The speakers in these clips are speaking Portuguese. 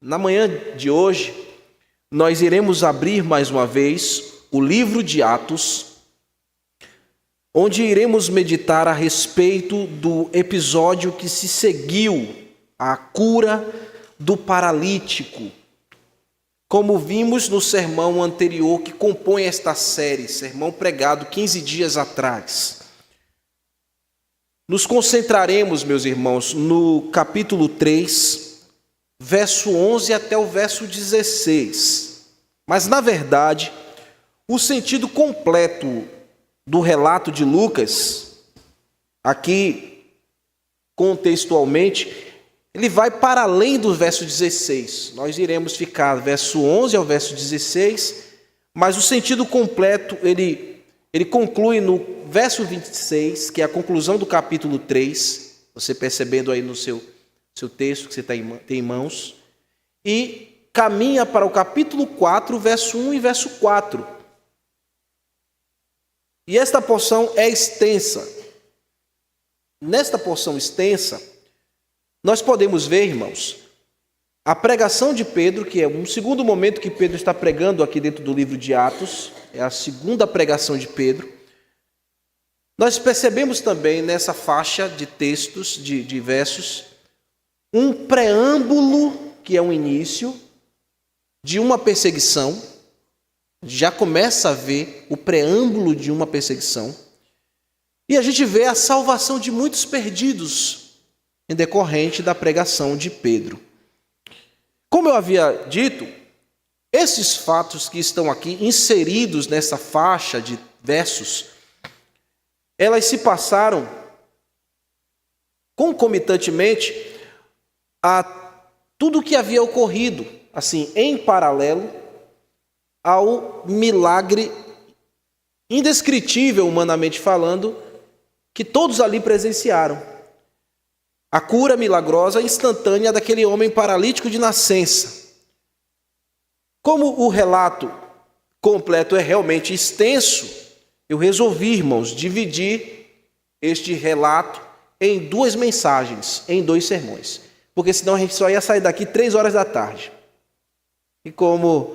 Na manhã de hoje, nós iremos abrir mais uma vez o livro de Atos, onde iremos meditar a respeito do episódio que se seguiu à cura do paralítico. Como vimos no sermão anterior que compõe esta série, sermão pregado 15 dias atrás. Nos concentraremos, meus irmãos, no capítulo 3, verso 11 até o verso 16. Mas, na verdade, o sentido completo do relato de Lucas, aqui contextualmente, ele vai para além do verso 16. Nós iremos ficar do verso 11 ao verso 16, mas o sentido completo ele conclui no verso 26, que é a conclusão do capítulo 3, você percebendo aí no seu texto que você tem em mãos, e caminha para o capítulo 4, verso 1 e verso 4. E esta porção é extensa. Nesta porção extensa, nós podemos ver, irmãos, a pregação de Pedro, que é um segundo momento que Pedro está pregando aqui dentro do livro de Atos, é a segunda pregação de Pedro. Nós percebemos também nessa faixa de textos, de versos, um preâmbulo, que é um início de uma perseguição. Já começa a ver o preâmbulo de uma perseguição. E a gente vê a salvação de muitos perdidos em decorrente da pregação de Pedro. Como eu havia dito, esses fatos que estão aqui inseridos nessa faixa de versos, elas se passaram concomitantemente a tudo o que havia ocorrido, assim, em paralelo ao milagre indescritível, humanamente falando, que todos ali presenciaram. A cura milagrosa instantânea daquele homem paralítico de nascença. Como o relato completo é realmente extenso, eu resolvi, irmãos, dividir este relato em duas mensagens, em 2 sermões. Porque senão a gente só ia sair daqui 3 horas da tarde. E como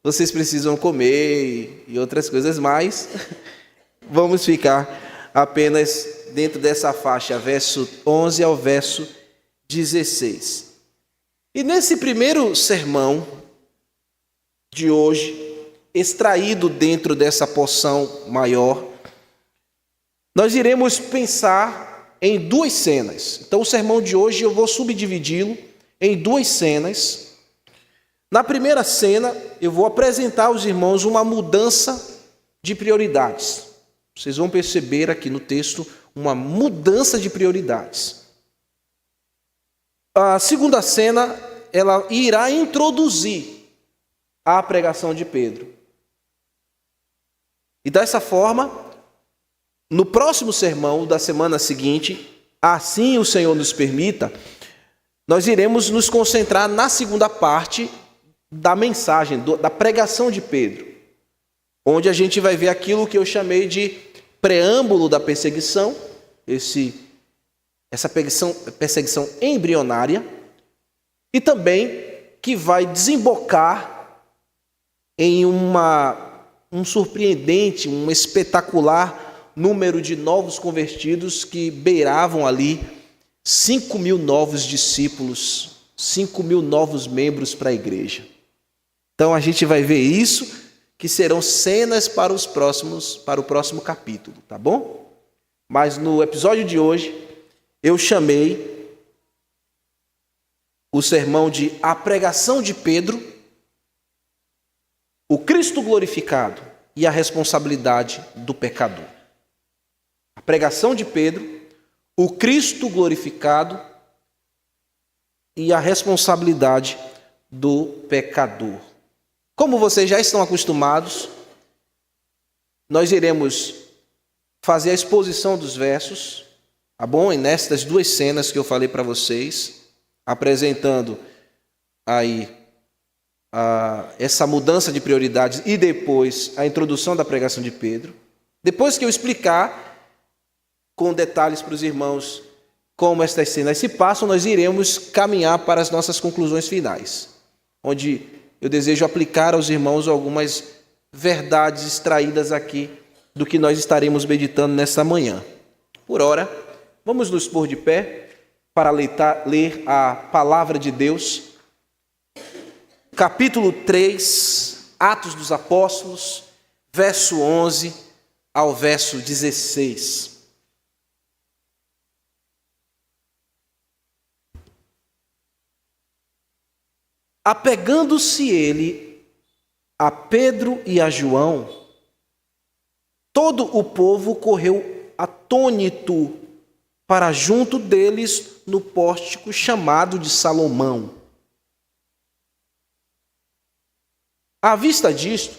vocês precisam comer e outras coisas mais, vamos ficar apenas dentro dessa faixa, verso 11 ao verso 16. E nesse primeiro sermão de hoje, extraído dentro dessa porção maior, nós iremos pensar em 2 cenas. Então o sermão de hoje eu vou subdividi-lo em 2 cenas. Na primeira cena, eu vou apresentar aos irmãos uma mudança de prioridades. Vocês vão perceber aqui no texto uma mudança de prioridades. A segunda cena, ela irá introduzir a pregação de Pedro. E dessa forma, no próximo sermão da semana seguinte, assim o Senhor nos permita, nós iremos nos concentrar na segunda parte da mensagem, da pregação de Pedro, onde a gente vai ver aquilo que eu chamei de preâmbulo da perseguição, essa perseguição embrionária, e também que vai desembocar em um surpreendente, um espetacular número de novos convertidos que beiravam ali 5.000 novos discípulos, 5.000 novos membros para a igreja. Então a gente vai ver isso, que serão cenas para o próximo capítulo, tá bom? Mas no episódio de hoje, eu chamei o sermão de A Pregação de Pedro, o Cristo glorificado e a responsabilidade do pecador. A pregação de Pedro, o Cristo glorificado e a responsabilidade do pecador. Como vocês já estão acostumados, nós iremos fazer a exposição dos versos, tá bom? E nestas 2 cenas que eu falei para vocês, apresentando aí essa mudança de prioridades e depois a introdução da pregação de Pedro. Depois que eu explicar com detalhes para os irmãos como estas cenas se passam, nós iremos caminhar para as nossas conclusões finais. onde eu desejo aplicar aos irmãos algumas verdades extraídas aqui do que nós estaremos meditando nesta manhã. Por ora, vamos nos pôr de pé para ler a palavra de Deus. Capítulo 3, Atos dos Apóstolos, verso 11 ao verso 16. Apegando-se ele a Pedro e a João, todo o povo correu atônito para junto deles no pórtico chamado de Salomão. À vista disto,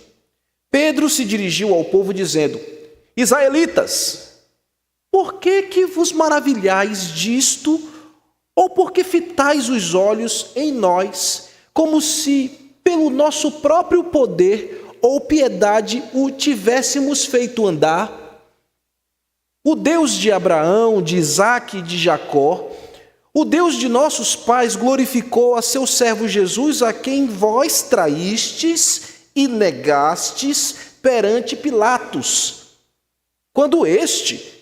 Pedro se dirigiu ao povo dizendo: Israelitas, por que vos maravilhais disto, ou por que fitais os olhos em nós, como se pelo nosso próprio poder ou piedade o tivéssemos feito andar? O Deus de Abraão, de Isaque e de Jacó, o Deus de nossos pais, glorificou a seu servo Jesus, a quem vós traístes e negastes perante Pilatos, quando este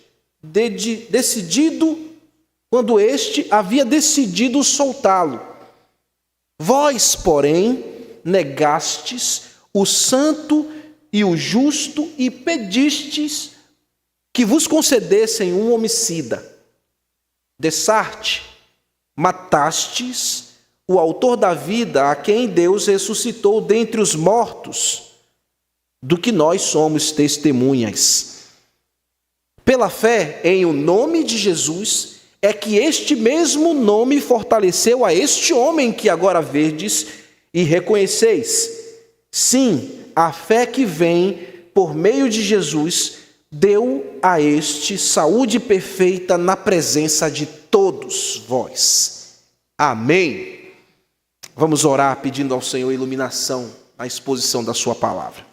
havia decidido soltá-lo. Vós, porém, negastes o santo e o justo e pedistes que vos concedessem um homicida. Dessarte, matastes o autor da vida, a quem Deus ressuscitou dentre os mortos, do que nós somos testemunhas. Pela fé em o nome de Jesus, é que este mesmo nome fortaleceu a este homem que agora verdes e reconheceis. Sim, a fé que vem por meio de Jesus deu a este saúde perfeita na presença de todos vós. Amém. Vamos orar pedindo ao Senhor iluminação na exposição da sua palavra.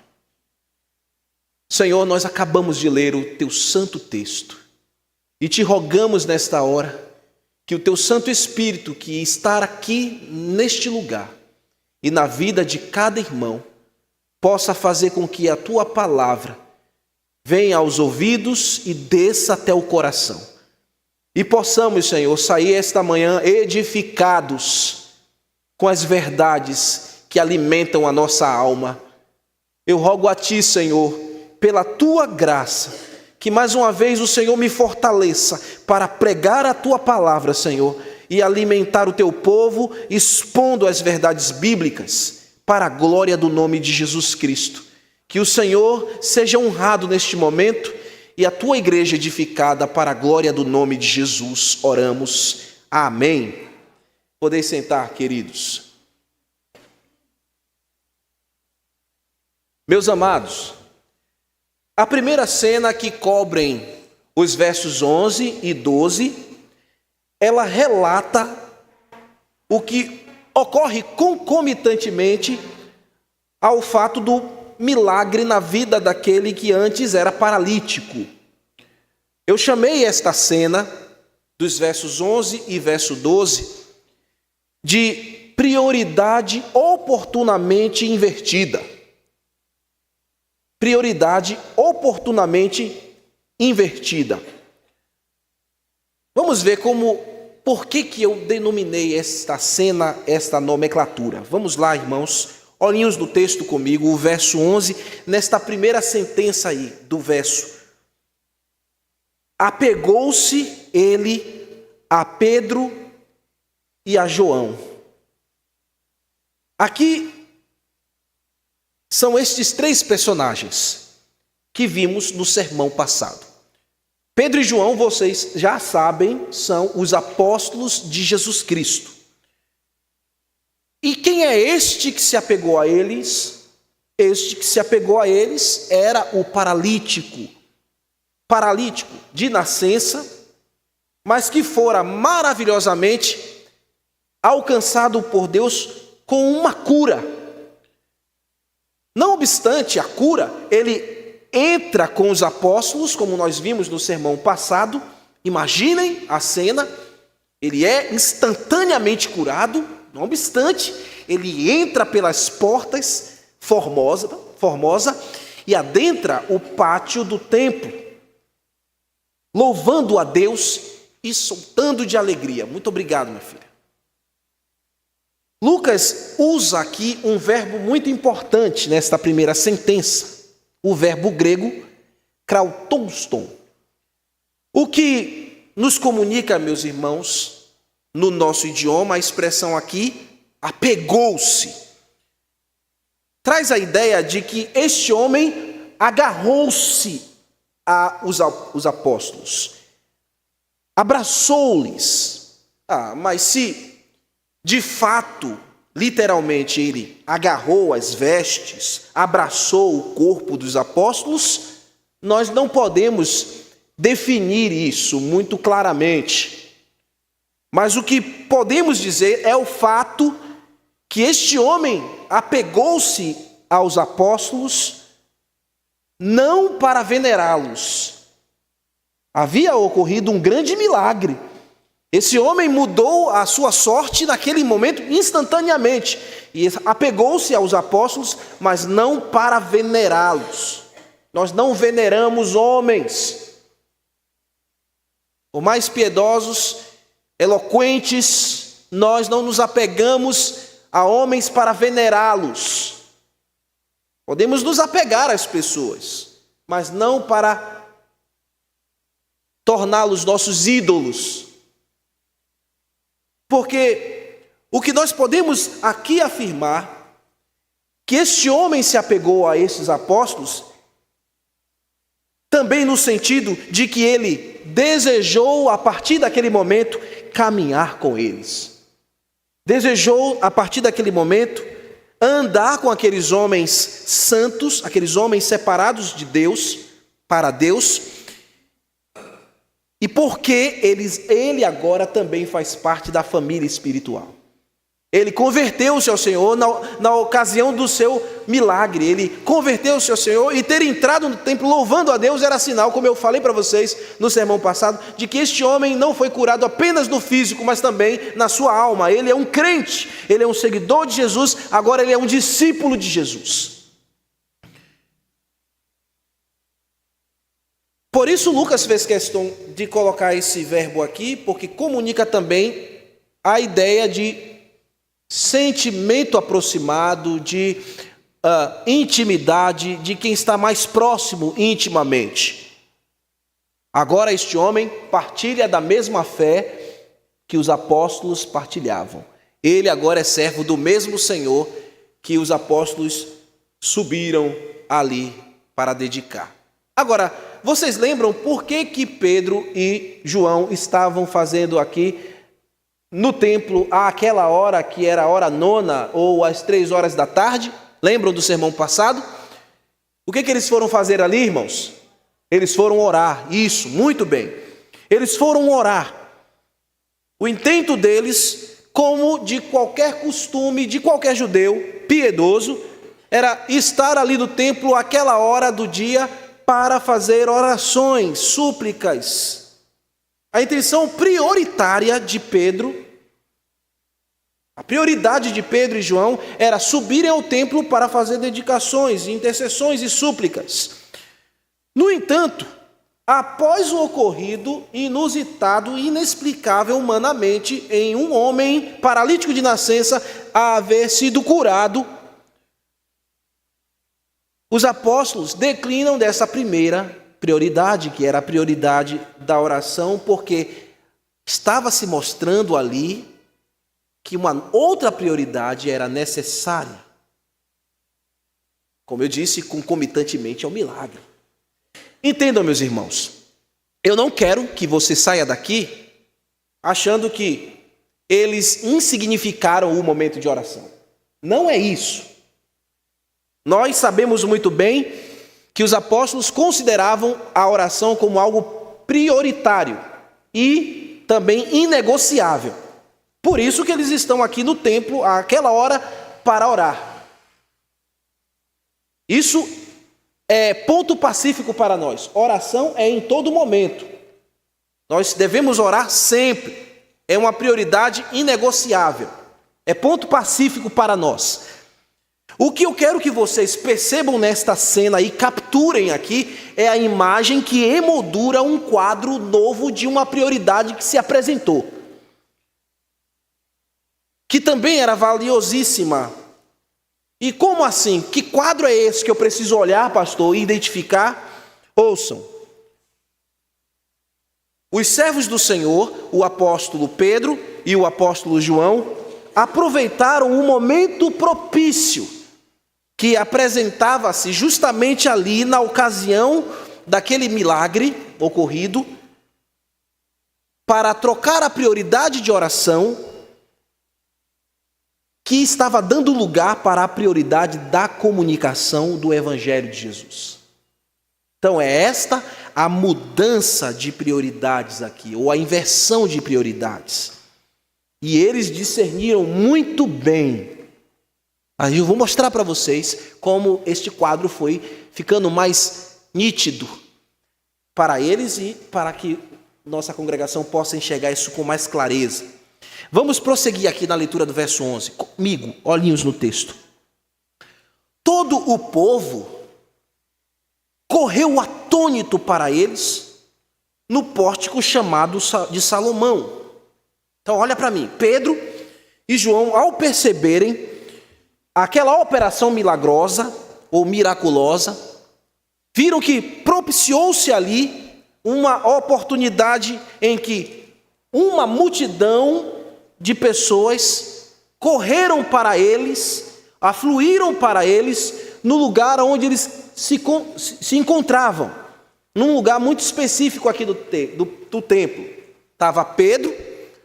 Senhor, nós acabamos de ler o teu santo texto. E te rogamos nesta hora que o teu Santo Espírito, que está aqui neste lugar e na vida de cada irmão, possa fazer com que a tua palavra venha aos ouvidos e desça até o coração. E possamos, Senhor, sair esta manhã edificados com as verdades que alimentam a nossa alma. Eu rogo a ti, Senhor, pela tua graça, que mais uma vez o Senhor me fortaleça para pregar a tua palavra, Senhor, e alimentar o teu povo, expondo as verdades bíblicas para a glória do nome de Jesus Cristo. Que o Senhor seja honrado neste momento e a tua igreja edificada para a glória do nome de Jesus. Oramos. Amém. Podeis sentar, queridos. Meus amados, a primeira cena que cobrem os versos 11 e 12, ela relata o que ocorre concomitantemente ao fato do milagre na vida daquele que antes era paralítico. Eu chamei esta cena, dos versos 11 e verso 12, de prioridade oportunamente invertida. Prioridade oportunamente invertida. Vamos ver por que eu denominei esta cena, esta nomenclatura. Vamos lá, irmãos, olhinhos no texto comigo, o verso 11, nesta primeira sentença aí do verso. Apegou-se ele a Pedro e a João. Aqui são estes três personagens que vimos no sermão passado. Pedro e João, vocês já sabem, são os apóstolos de Jesus Cristo. E quem é este que se apegou a eles? Este que se apegou a eles era o paralítico de nascença, mas que fora maravilhosamente alcançado por Deus com uma cura. Não obstante a cura, ele entra com os apóstolos, como nós vimos no sermão passado. Imaginem a cena, ele é instantaneamente curado, Não obstante, ele entra pelas portas formosa e adentra o pátio do templo, louvando a Deus e soltando de alegria. Muito obrigado, minha filha. Lucas usa aqui um verbo muito importante nesta primeira sentença, o verbo grego krautoston, o que nos comunica, meus irmãos, no nosso idioma, a expressão aqui, apegou-se. Traz a ideia de que este homem agarrou-se aos apóstolos, abraçou-lhes. Mas se de fato, literalmente, ele agarrou as vestes, abraçou o corpo dos apóstolos, nós não podemos definir isso muito claramente. Mas o que podemos dizer é o fato que este homem apegou-se aos apóstolos não para venerá-los. Havia ocorrido um grande milagre. Esse homem mudou a sua sorte naquele momento instantaneamente e apegou-se aos apóstolos, mas não para venerá-los. Nós não veneramos homens. Por mais piedosos, eloquentes, nós não nos apegamos a homens para venerá-los. Podemos nos apegar às pessoas, mas não para torná-los nossos ídolos. Porque o que nós podemos aqui afirmar, que este homem se apegou a esses apóstolos, também no sentido de que ele desejou, a partir daquele momento, caminhar com eles. Desejou, a partir daquele momento, andar com aqueles homens santos, aqueles homens separados de Deus, para Deus. E porque ele agora também faz parte da família espiritual. Ele converteu-se ao Senhor na ocasião do seu milagre. Ele converteu-se ao Senhor e ter entrado no templo louvando a Deus era sinal, como eu falei para vocês no sermão passado, de que este homem não foi curado apenas no físico, mas também na sua alma. Ele é um crente, ele é um seguidor de Jesus, agora ele é um discípulo de Jesus. Por isso Lucas fez questão de colocar esse verbo aqui, porque comunica também a ideia de sentimento aproximado, de intimidade, de quem está mais próximo intimamente. Agora este homem partilha da mesma fé que os apóstolos partilhavam. Ele agora é servo do mesmo Senhor que os apóstolos subiram ali para dedicar. Agora, vocês lembram por que Pedro e João estavam fazendo aqui no templo àquela hora que era a hora nona ou às 3 horas da tarde? Lembram do sermão passado? O que eles foram fazer ali, irmãos? Eles foram orar. Isso, muito bem. Eles foram orar. O intento deles, como de qualquer costume, de qualquer judeu piedoso, era estar ali no templo àquela hora do dia para fazer orações, súplicas. A intenção prioritária de Pedro, a prioridade de Pedro e João era subirem ao templo para fazer dedicações, intercessões e súplicas. No entanto, após o ocorrido inusitado e inexplicável humanamente em um homem paralítico de nascença haver sido curado, os apóstolos declinam dessa primeira prioridade, que era a prioridade da oração, porque estava se mostrando ali que uma outra prioridade era necessária. Como eu disse, concomitantemente ao milagre. Entendam, meus irmãos, eu não quero que você saia daqui achando que eles insignificaram o momento de oração. Não é isso. Nós sabemos muito bem que os apóstolos consideravam a oração como algo prioritário e também inegociável. Por isso que eles estão aqui no templo àquela hora para orar. Isso é ponto pacífico para nós. Oração é em todo momento. Nós devemos orar sempre. É uma prioridade inegociável. É ponto pacífico para nós. O que eu quero que vocês percebam nesta cena e capturem aqui é a imagem que emoldura um quadro novo de uma prioridade que se apresentou, que também era valiosíssima. E como assim? Que quadro é esse que eu preciso olhar, pastor, e identificar? Ouçam. Os servos do Senhor, o apóstolo Pedro e o apóstolo João, aproveitaram um momento propício que apresentava-se justamente ali na ocasião daquele milagre ocorrido, para trocar a prioridade de oração que estava dando lugar para a prioridade da comunicação do Evangelho de Jesus. Então é esta a mudança de prioridades aqui, ou a inversão de prioridades. E eles discerniram muito bem. Aí eu vou mostrar para vocês como este quadro foi ficando mais nítido para eles e para que nossa congregação possa enxergar isso com mais clareza. Vamos prosseguir aqui na leitura do verso 11. Comigo, olhinhos no texto. Todo o povo correu atônito para eles no pórtico chamado de Salomão. Então olha para mim, Pedro e João, ao perceberem aquela operação milagrosa ou miraculosa, viram que propiciou-se ali uma oportunidade em que uma multidão de pessoas correram para eles, afluíram para eles no lugar onde eles se encontravam, num lugar muito específico aqui do templo. Estava Pedro,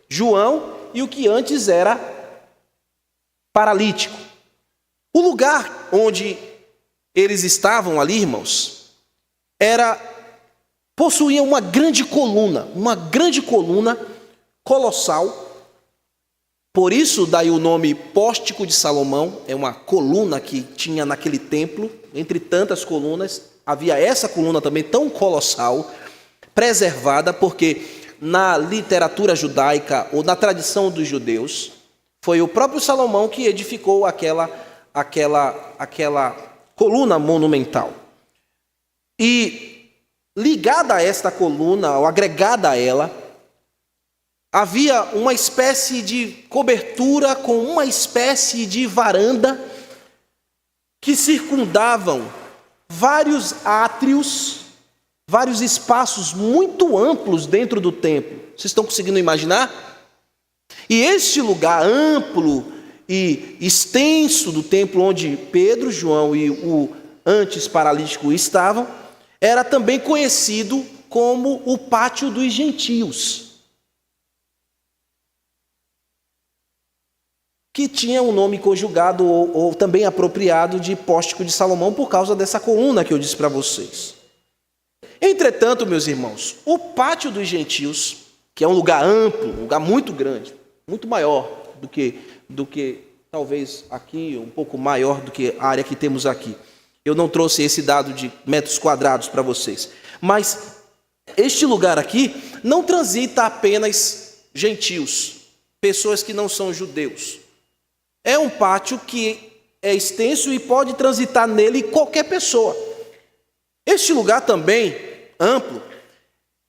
João e o que antes era paralítico. O lugar onde eles estavam ali, irmãos, possuía uma grande coluna colossal. Por isso, daí o nome Pórtico de Salomão, é uma coluna que tinha naquele templo, entre tantas colunas, havia essa coluna também tão colossal, preservada, porque na literatura judaica, ou na tradição dos judeus, foi o próprio Salomão que edificou aquela coluna monumental. E ligada a esta coluna, ou agregada a ela, havia uma espécie de cobertura com uma espécie de varanda que circundavam vários átrios, vários espaços muito amplos dentro do templo. Vocês estão conseguindo imaginar? E este lugar amplo e extenso do templo onde Pedro, João e o antes paralítico estavam, era também conhecido como o Pátio dos Gentios, que tinha um nome conjugado ou também apropriado de Pórtico de Salomão por causa dessa coluna que eu disse para vocês. Entretanto, meus irmãos, o Pátio dos Gentios, que é um lugar amplo, um lugar muito grande, muito maior do que talvez aqui, um pouco maior do que a área que temos aqui. Eu não trouxe esse dado de metros quadrados para vocês. Mas este lugar aqui não transita apenas gentios, pessoas que não são judeus. É um pátio que é extenso e pode transitar nele qualquer pessoa. Este lugar também, amplo,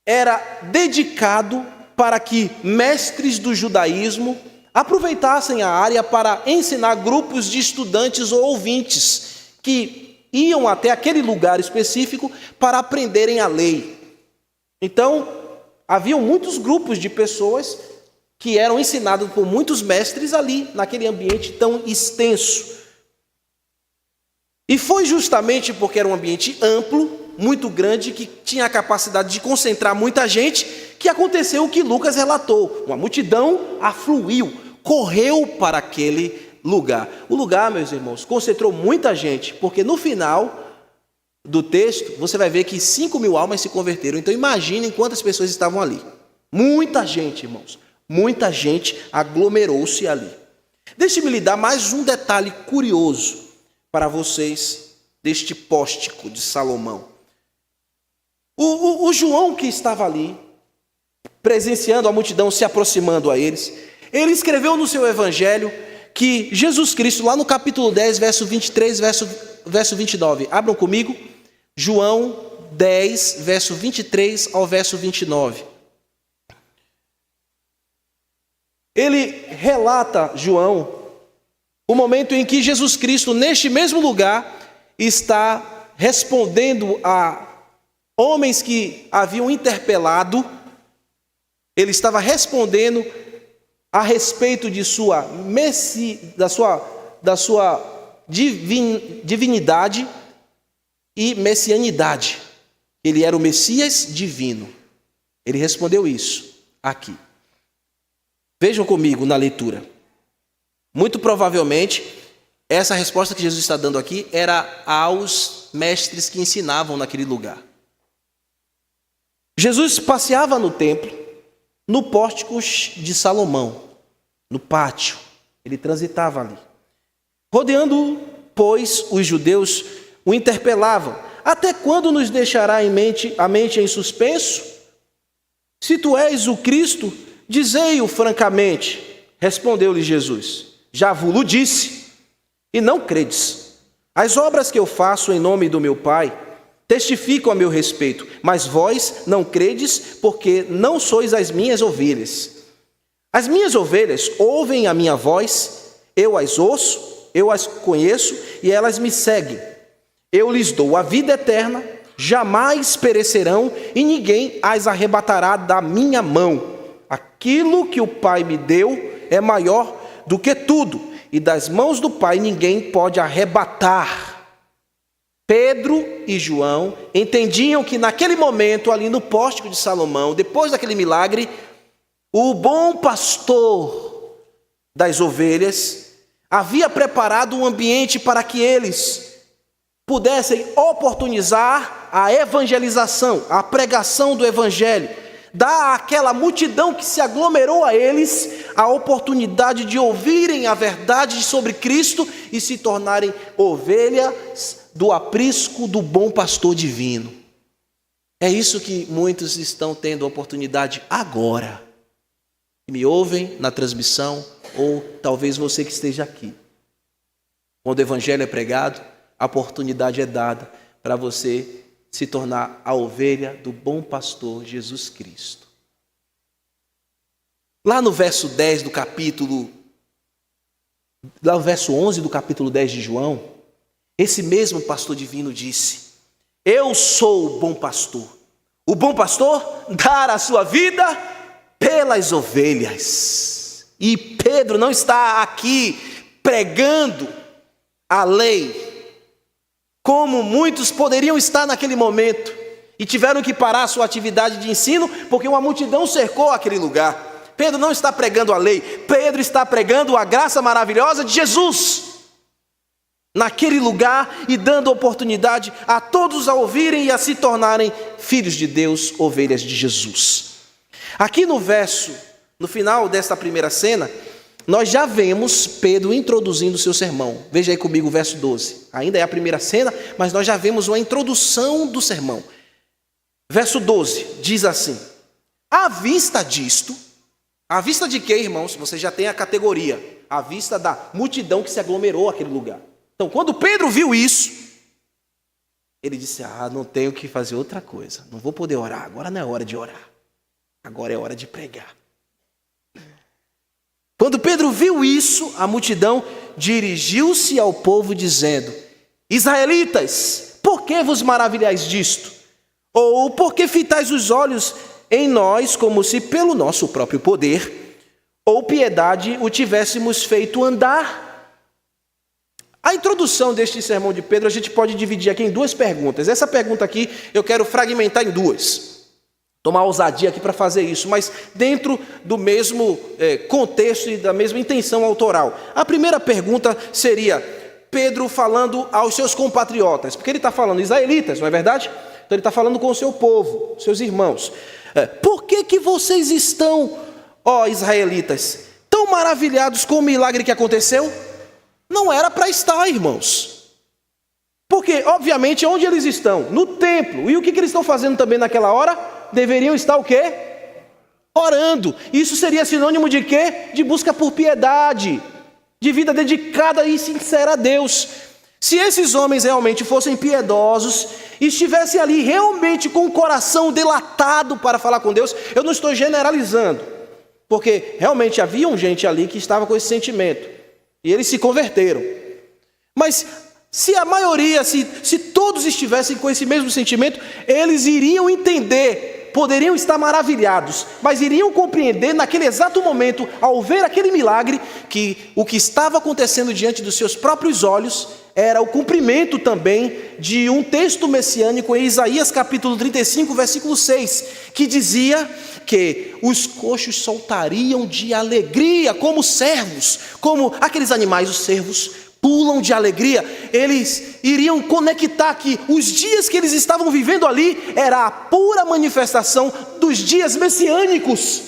era dedicado para que mestres do judaísmo aproveitassem a área para ensinar grupos de estudantes ou ouvintes que iam até aquele lugar específico para aprenderem a lei. Então, haviam muitos grupos de pessoas que eram ensinados por muitos mestres ali, naquele ambiente tão extenso. E foi justamente porque era um ambiente amplo, muito grande, que tinha a capacidade de concentrar muita gente, que aconteceu o que Lucas relatou. Uma multidão afluiu, correu para aquele lugar. O lugar, meus irmãos, concentrou muita gente, porque no final do texto, você vai ver que 5.000 almas se converteram. Então imaginem quantas pessoas estavam ali. Muita gente, irmãos. Muita gente aglomerou-se ali. Deixe-me lhe dar mais um detalhe curioso para vocês deste pórtico de Salomão. O João, que estava ali, presenciando a multidão se aproximando a eles, ele escreveu no seu evangelho que Jesus Cristo, lá no capítulo 10, verso 23, verso 29, abram comigo, João 10, verso 23 ao verso 29. Ele relata, João, o momento em que Jesus Cristo, neste mesmo lugar, está respondendo a homens que haviam interpelado. Ele estava respondendo a respeito de da sua divinidade e messianidade. Ele era o Messias divino. Ele respondeu isso aqui. Vejam comigo na leitura. Muito provavelmente, essa resposta que Jesus está dando aqui era aos mestres que ensinavam naquele lugar. Jesus passeava no templo, no pórtico de Salomão, no pátio. Ele transitava ali. Rodeando, pois, os judeus o interpelavam: até quando nos deixará a mente em suspenso? Se tu és o Cristo, dizei-o francamente. Respondeu-lhe Jesus: já vos disse, e não credes. As obras que eu faço em nome do meu Pai testificam a meu respeito, mas vós não credes, porque não sois as minhas ovelhas. As minhas ovelhas ouvem a minha voz, eu as ouço, eu as conheço, e elas me seguem. Eu lhes dou a vida eterna, jamais perecerão, e ninguém as arrebatará da minha mão. Aquilo que o Pai me deu é maior do que tudo, e das mãos do Pai ninguém pode arrebatar. Pedro e João entendiam que naquele momento, ali no pórtico de Salomão, depois daquele milagre, o bom pastor das ovelhas havia preparado um ambiente para que eles pudessem oportunizar a evangelização, a pregação do evangelho, dar àquela multidão que se aglomerou a eles a oportunidade de ouvirem a verdade sobre Cristo e se tornarem ovelhas do aprisco do bom pastor divino. É isso que muitos estão tendo a oportunidade agora. Me ouvem na transmissão, ou talvez você que esteja aqui. Quando o evangelho é pregado, a oportunidade é dada para você se tornar a ovelha do bom pastor Jesus Cristo. Lá no verso 10 do capítulo, lá no verso 11 do capítulo 10 de João, esse mesmo pastor divino disse: eu sou o bom pastor. O bom pastor dar a sua vida pelas ovelhas. E Pedro não está aqui pregando a lei, como muitos poderiam estar naquele momento, e tiveram que parar a sua atividade de ensino, porque uma multidão cercou aquele lugar. Pedro não está pregando a lei, Pedro está pregando a graça maravilhosa de Jesus, naquele lugar, e dando oportunidade a todos a ouvirem e a se tornarem filhos de Deus, ovelhas de Jesus. Aqui no final desta primeira cena, nós já vemos Pedro introduzindo o seu sermão. Veja aí comigo o verso 12. Ainda é a primeira cena, mas nós já vemos uma introdução do sermão. Verso 12 diz assim: à vista disto, à vista de quê, irmãos? Você já tem a categoria, à vista da multidão que se aglomerou àquele lugar. Então, quando Pedro viu isso, ele disse: não tenho que fazer outra coisa, não vou poder orar, agora não é hora de orar, agora é hora de pregar. Quando Pedro viu isso, a multidão dirigiu-se ao povo dizendo: israelitas, por que vos maravilhais disto? Ou por que fitais os olhos em nós, como se pelo nosso próprio poder ou piedade o tivéssemos feito andar? A introdução deste sermão de Pedro a gente pode dividir aqui em duas perguntas. Essa pergunta aqui eu quero fragmentar em duas. Tomar ousadia aqui para fazer isso, mas dentro do mesmo contexto e da mesma intenção autoral. A primeira pergunta seria Pedro falando aos seus compatriotas, porque ele está falando israelitas, não é verdade? Então ele está falando com o seu povo, seus irmãos. Por que vocês estão, ó israelitas, tão maravilhados com o milagre que aconteceu? Não era para estar, irmãos. Porque, obviamente, onde eles estão? No templo. E o que eles estão fazendo também naquela hora? Deveriam estar o quê? Orando. Isso seria sinônimo de quê? De busca por piedade. de vida dedicada e sincera a Deus. Se esses homens realmente fossem piedosos e estivessem ali realmente com o coração dilatado para falar com Deus, eu não estou generalizando, porque realmente havia gente ali que estava com esse sentimento e eles se converteram. Mas se a maioria, se todos estivessem com esse mesmo sentimento, eles iriam entender, poderiam estar maravilhados, mas iriam compreender naquele exato momento, ao ver aquele milagre, que o que estava acontecendo diante dos seus próprios olhos era o cumprimento também de um texto messiânico em Isaías capítulo 35, versículo 6, que dizia que os coxos saltariam de alegria como servos, como aqueles animais, os servos, pulam de alegria. Eles iriam conectar que os dias que eles estavam vivendo ali era a pura manifestação dos dias messiânicos.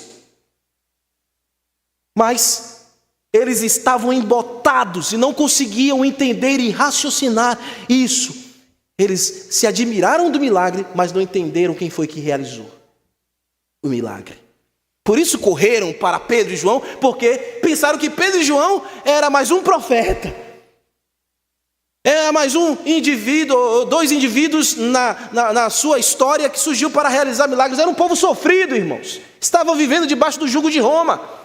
Mas eles estavam embotados e não conseguiam entender e raciocinar isso. Eles se admiraram do milagre, mas não entenderam quem foi que realizou o milagre. Por isso correram para Pedro e João, porque pensaram que Pedro e João era mais um profeta. Era mais um indivíduo, ou dois indivíduos na sua história que surgiu para realizar milagres. Era um povo sofrido, irmãos. Estavam vivendo debaixo do jugo de Roma.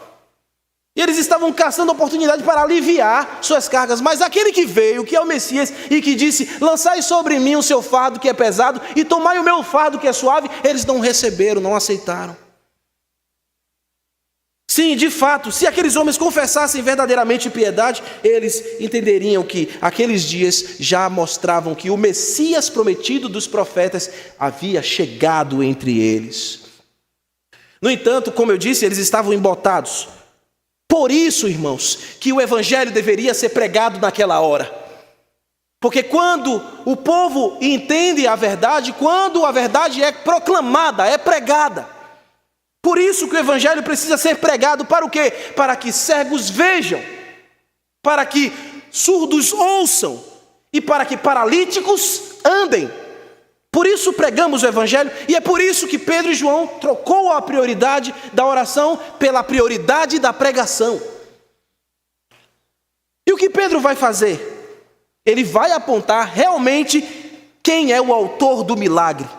E eles estavam caçando oportunidade para aliviar suas cargas. Mas aquele que veio, que é o Messias, e que disse: lançai sobre mim o seu fardo que é pesado, e tomai o meu fardo que é suave, eles não receberam, não aceitaram. Sim, de fato, se aqueles homens confessassem verdadeiramente piedade, eles entenderiam que aqueles dias já mostravam que o Messias prometido dos profetas havia chegado entre eles. No entanto, como eu disse, eles estavam embotados. Por isso, irmãos, que o evangelho deveria ser pregado naquela hora. Porque quando o povo entende a verdade, quando a verdade é proclamada, é pregada. Por isso que o evangelho precisa ser pregado para o quê? Para que cegos vejam, para que surdos ouçam e para que paralíticos andem. Por isso pregamos o evangelho, e é por isso que Pedro e João trocou a prioridade da oração pela prioridade da pregação. E o que Pedro vai fazer? Ele vai apontar realmente quem é o autor do milagre.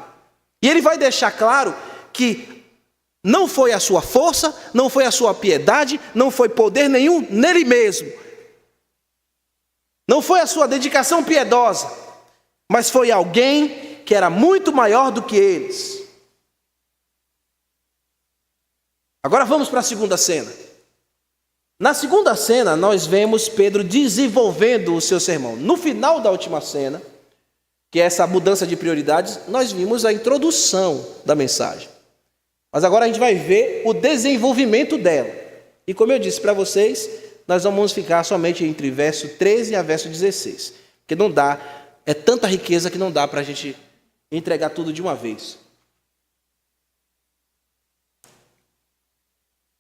E ele vai deixar claro que não foi a sua força, não foi a sua piedade, não foi poder nenhum nele mesmo. Não foi a sua dedicação piedosa, mas foi alguém que era muito maior do que eles. Agora vamos para a segunda cena. Na segunda cena, nós vemos Pedro desenvolvendo o seu sermão. No final da última cena, que é essa mudança de prioridades, nós vimos a introdução da mensagem. Mas agora a gente vai ver o desenvolvimento dela. E como eu disse para vocês, nós vamos ficar somente entre verso 13 a verso 16. Porque não dá, é tanta riqueza que não dá para a gente entregar tudo de uma vez.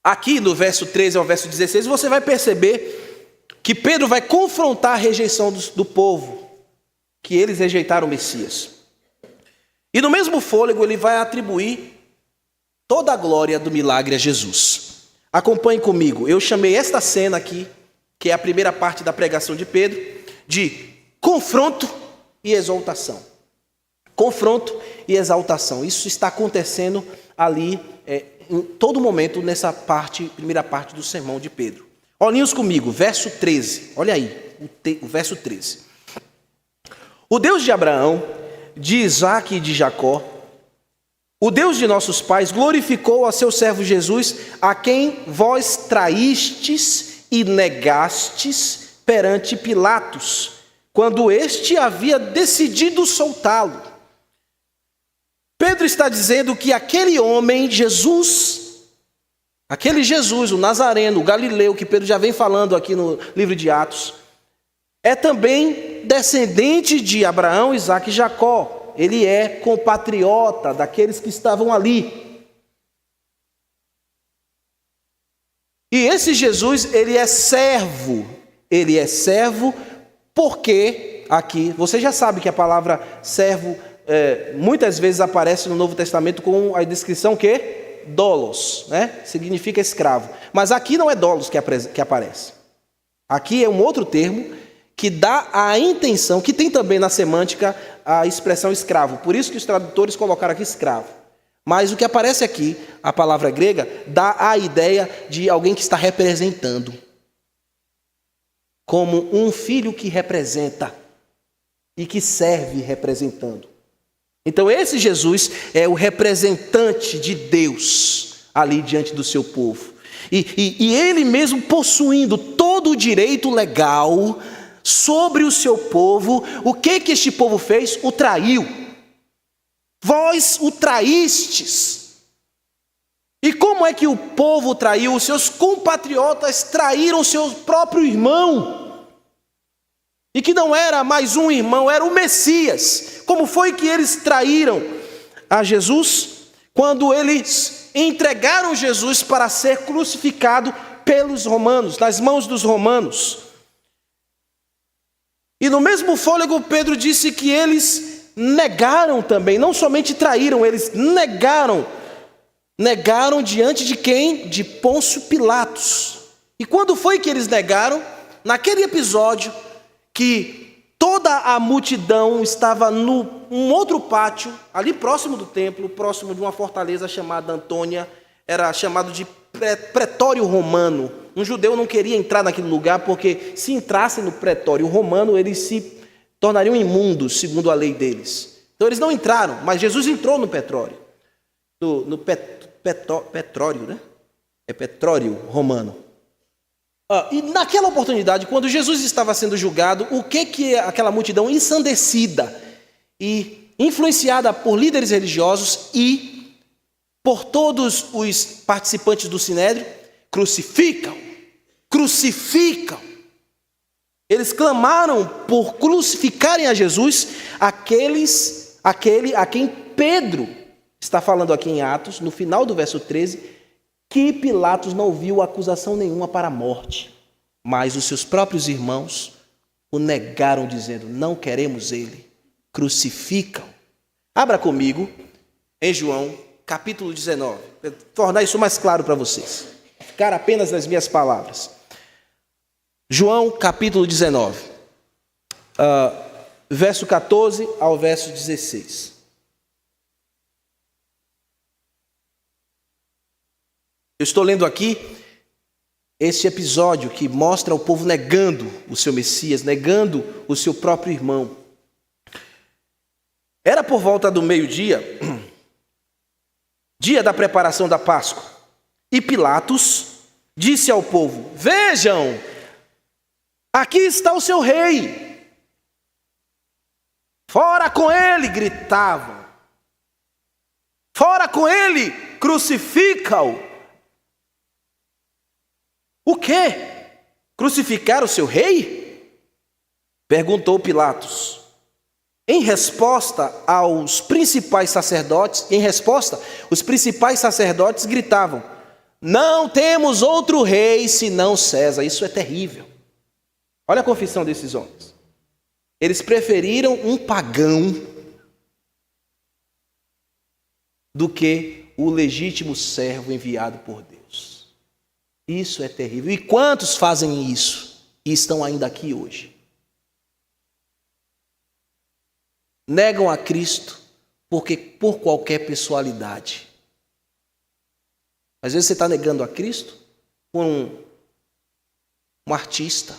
Aqui no verso 13 ao verso 16, você vai perceber que Pedro vai confrontar a rejeição do povo, que eles rejeitaram o Messias. E no mesmo fôlego ele vai atribuir toda a glória do milagre a Jesus. Acompanhe comigo, eu chamei esta cena aqui, que é a primeira parte da pregação de Pedro, de confronto e exaltação. Confronto e exaltação. Isso está acontecendo ali em todo momento nessa primeira parte do sermão de Pedro. Olhinhos comigo, verso 13. Olha aí, o verso 13. O Deus de Abraão, de Isaque e de Jacó, o Deus de nossos pais, glorificou a seu servo Jesus, a quem vós traístes e negastes perante Pilatos, quando este havia decidido soltá-lo. Pedro está dizendo que aquele homem, Jesus, aquele Jesus, o Nazareno, o Galileu, que Pedro já vem falando aqui no livro de Atos, é também descendente de Abraão, Isaque e Jacó. Ele é compatriota daqueles que estavam ali. E esse Jesus, ele é servo porque aqui, você já sabe que a palavra servo muitas vezes aparece no Novo Testamento com a descrição que dolos, né? Significa escravo. Mas aqui não é dolos que aparece. Aqui é um outro termo que dá a intenção, que tem também na semântica a expressão escravo. Por isso que os tradutores colocaram aqui escravo. Mas o que aparece aqui, a palavra grega, dá a ideia de alguém que está representando. Como um filho que representa e que serve representando. Então esse Jesus é o representante de Deus ali diante do seu povo. E ele mesmo possuindo todo o direito legal sobre o seu povo, o que este povo fez? O traiu. Vós o traístes. E como é que o povo traiu? Os seus compatriotas traíram seu próprio irmão. E que não era mais um irmão, era o Messias. Como foi que eles traíram a Jesus? Quando eles entregaram Jesus para ser crucificado pelos romanos, nas mãos dos romanos. E no mesmo fôlego, Pedro disse que eles negaram também, não somente traíram, eles negaram. Negaram diante de quem? De Pôncio Pilatos. E quando foi que eles negaram? Naquele episódio que toda a multidão estava num outro pátio, ali próximo do templo, próximo de uma fortaleza chamada Antônia, era chamado de Pretório Romano. Um judeu não queria entrar naquele lugar, porque se entrassem no Pretório Romano, eles se tornariam imundos, segundo a lei deles. Então eles não entraram, mas Jesus entrou no Pretório. Petrório, né? É Petrório Romano. E naquela oportunidade, quando Jesus estava sendo julgado, o que aquela multidão ensandecida e influenciada por líderes religiosos e por todos os participantes do Sinédrio, crucificam. Eles clamaram por crucificarem a Jesus, aquele a quem Pedro está falando aqui em Atos, no final do verso 13, que Pilatos não viu acusação nenhuma para a morte, mas os seus próprios irmãos o negaram, dizendo: não queremos ele, crucificam. Abra comigo em João, capítulo 19, para tornar isso mais claro para vocês, ficar apenas nas minhas palavras. João, capítulo 19, verso 14 ao verso 16. Eu estou lendo aqui este episódio que mostra o povo negando o seu Messias, negando o seu próprio irmão. Era por volta do meio-dia, dia da preparação da Páscoa, e Pilatos disse ao povo: vejam, aqui está o seu rei. Fora com ele, gritavam. Fora com ele, crucifica-o. O quê? Crucificar o seu rei? Perguntou Pilatos. Em resposta, os principais sacerdotes gritavam: não temos outro rei senão César. Isso é terrível. Olha a confissão desses homens. Eles preferiram um pagão do que o legítimo servo enviado por Deus. Isso é terrível. E quantos fazem isso e estão ainda aqui hoje? Negam a Cristo por qualquer pessoalidade. Às vezes você está negando a Cristo por um artista.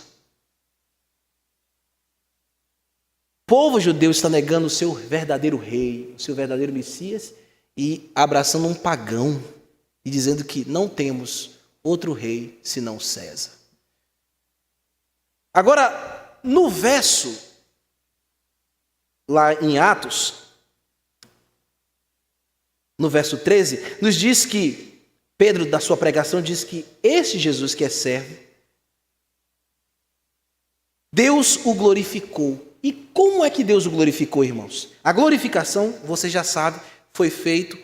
O povo judeu está negando o seu verdadeiro rei, o seu verdadeiro Messias, e abraçando um pagão e dizendo que não temos outro rei senão César. Agora, no verso, lá em Atos, no verso 13, nos diz que, Pedro, da sua pregação, diz que esse Jesus que é servo, Deus o glorificou. E como é que Deus o glorificou, irmãos? A glorificação, você já sabe, foi feito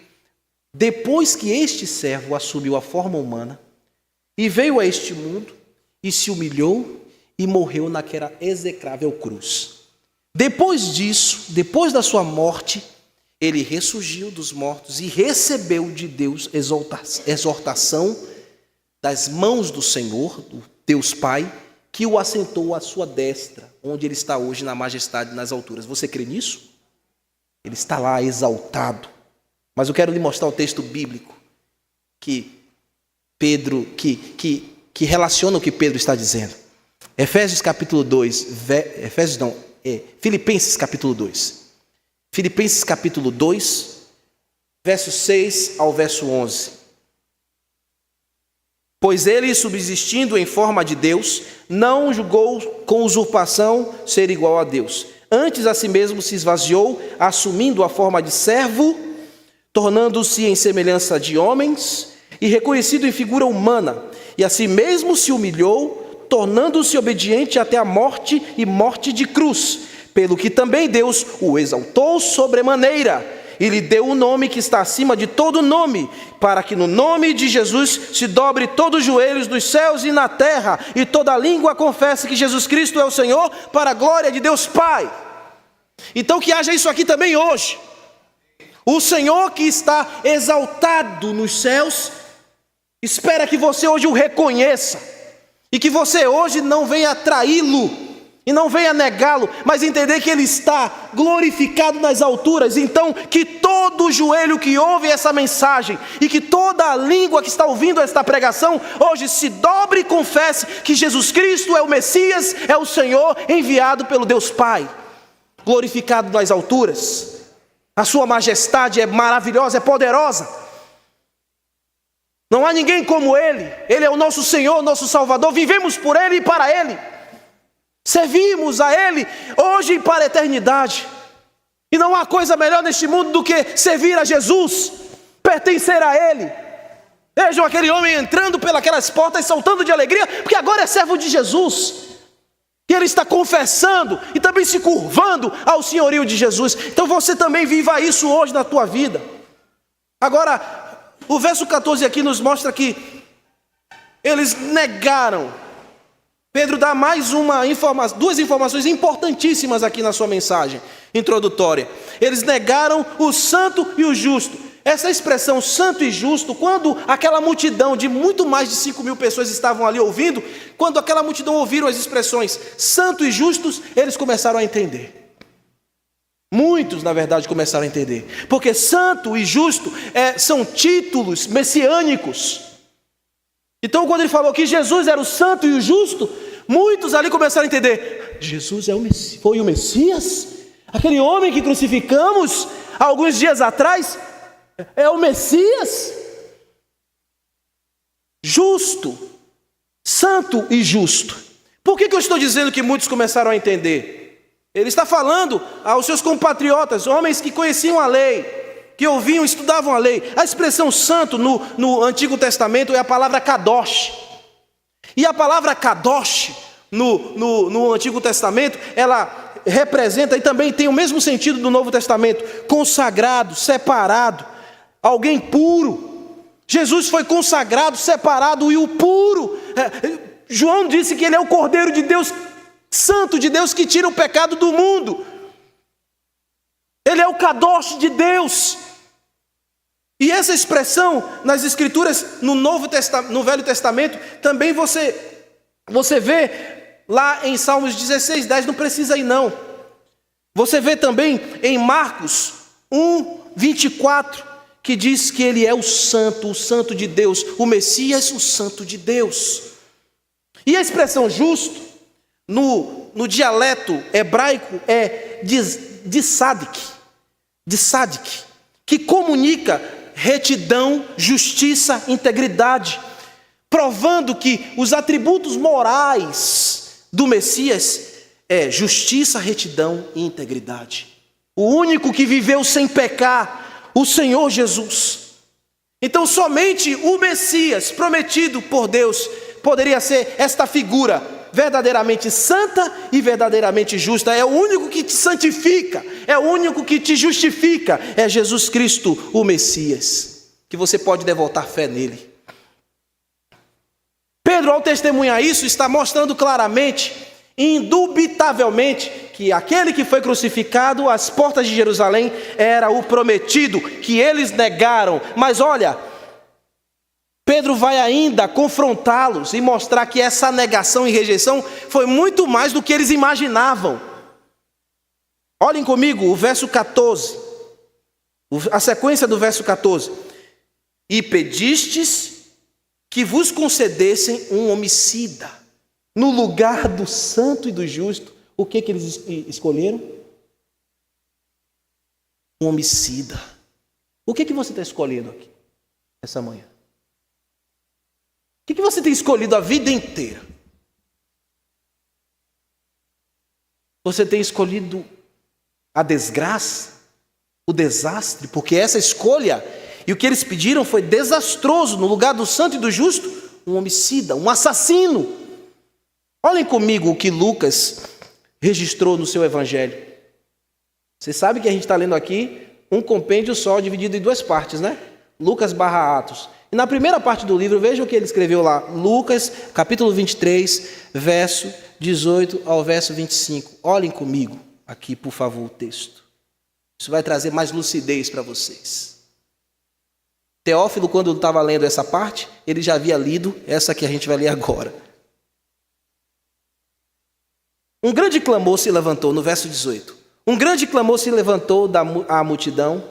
depois que este servo assumiu a forma humana e veio a este mundo e se humilhou e morreu naquela execrável cruz. Depois disso, depois da sua morte, ele ressurgiu dos mortos e recebeu de Deus exortação das mãos do Senhor, do Deus Pai, que o assentou à sua destra, onde ele está hoje na majestade nas alturas. Você crê nisso? Ele está lá exaltado. Mas eu quero lhe mostrar o texto bíblico que relaciona o que Pedro está dizendo. Filipenses capítulo 2. Filipenses capítulo 2, verso 6 ao verso 11. Pois ele, subsistindo em forma de Deus, não julgou com usurpação ser igual a Deus. Antes a si mesmo se esvaziou, assumindo a forma de servo, tornando-se em semelhança de homens, e reconhecido em figura humana, e a si mesmo se humilhou, tornando-se obediente até a morte e morte de cruz, pelo que também Deus o exaltou sobremaneira, e lhe deu o nome que está acima de todo nome, para que no nome de Jesus se dobre todos os joelhos dos céus e na terra, e toda língua confesse que Jesus Cristo é o Senhor, para a glória de Deus Pai. Então que haja isso aqui também hoje. O Senhor que está exaltado nos céus, espera que você hoje o reconheça, e que você hoje não venha traí-lo, e não venha negá-lo, mas entender que Ele está glorificado nas alturas. Então, que todo joelho que ouve essa mensagem, e que toda a língua que está ouvindo esta pregação, hoje se dobre e confesse que Jesus Cristo é o Messias, é o Senhor enviado pelo Deus Pai, glorificado nas alturas. A sua majestade é maravilhosa, é poderosa. Não há ninguém como Ele. Ele é o nosso Senhor, nosso Salvador. Vivemos por Ele e para Ele. Servimos a Ele hoje e para a eternidade. E não há coisa melhor neste mundo do que servir a Jesus, pertencer a Ele. Vejam aquele homem entrando pelas portas, saltando de alegria, porque agora é servo de Jesus. E ele está confessando e também se curvando ao senhorio de Jesus. Então você também viva isso hoje na tua vida. Agora, o verso 14 aqui nos mostra que eles negaram. Pedro dá mais duas informações importantíssimas aqui na sua mensagem introdutória. Eles negaram o santo e o justo. Essa expressão santo e justo, quando aquela multidão de muito mais de 5.000 pessoas estavam ali ouvindo, quando aquela multidão ouviram as expressões santo e justos, eles começaram a entender. Muitos, na verdade, começaram a entender. Porque santo e justo são títulos messiânicos. Então, quando ele falou que Jesus era o santo e o justo, muitos ali começaram a entender. Jesus foi o Messias? Aquele homem que crucificamos há alguns dias atrás é o Messias? Justo, santo e justo. Por que eu estou dizendo que muitos começaram a entender? Ele está falando aos seus compatriotas, homens que conheciam a lei, que ouviam, estudavam a lei. A expressão santo no Antigo Testamento é a palavra kadosh. E a palavra kadosh no Antigo Testamento, ela representa e também tem o mesmo sentido do Novo Testamento: consagrado, separado, alguém puro. Jesus foi consagrado, separado e o puro. João disse que ele é o Cordeiro de Deus, Santo de Deus, que tira o pecado do mundo. Ele é o kadosh de Deus. E essa expressão nas Escrituras, no Velho Testamento, também você vê lá em Salmos 16:10, não precisa ir não. Você vê também em Marcos 1:24, que diz que ele é o santo de Deus, o Messias, o santo de Deus. E a expressão justo, no dialeto hebraico, é de sadik, que comunica retidão, justiça, integridade, provando que os atributos morais do Messias é justiça, retidão e integridade. O único que viveu sem pecar, o Senhor Jesus. Então somente o Messias prometido por Deus poderia ser esta figura verdadeiramente santa e verdadeiramente justa. É o único que te santifica, é o único que te justifica, é Jesus Cristo, o Messias, que você pode devotar fé nele. Pedro, ao testemunhar isso, está mostrando claramente, indubitavelmente, que aquele que foi crucificado às portas de Jerusalém era o prometido, que eles negaram. Mas olha, Pedro vai ainda confrontá-los e mostrar que essa negação e rejeição foi muito mais do que eles imaginavam. Olhem comigo o verso 14, a sequência do verso 14. E pedistes que vos concedessem um homicida no lugar do santo e do justo. O que eles escolheram? Um homicida. O que você está escolhendo aqui, essa manhã? O que você tem escolhido a vida inteira? Você tem escolhido a desgraça, o desastre, porque essa escolha e o que eles pediram foi desastroso. No lugar do santo e do justo, um homicida, um assassino. Olhem comigo o que Lucas registrou no seu evangelho. Você sabe que a gente está lendo aqui um compêndio só, dividido em duas partes, né? Lucas / Atos. E na primeira parte do livro, veja o que ele escreveu lá. Lucas, capítulo 23, verso 18 ao verso 25. Olhem comigo aqui, por favor, o texto. Isso vai trazer mais lucidez para vocês. Teófilo, quando estava lendo essa parte, ele já havia lido essa que a gente vai ler agora. Um grande clamor se levantou, no verso 18. Um grande clamor se levantou da multidão,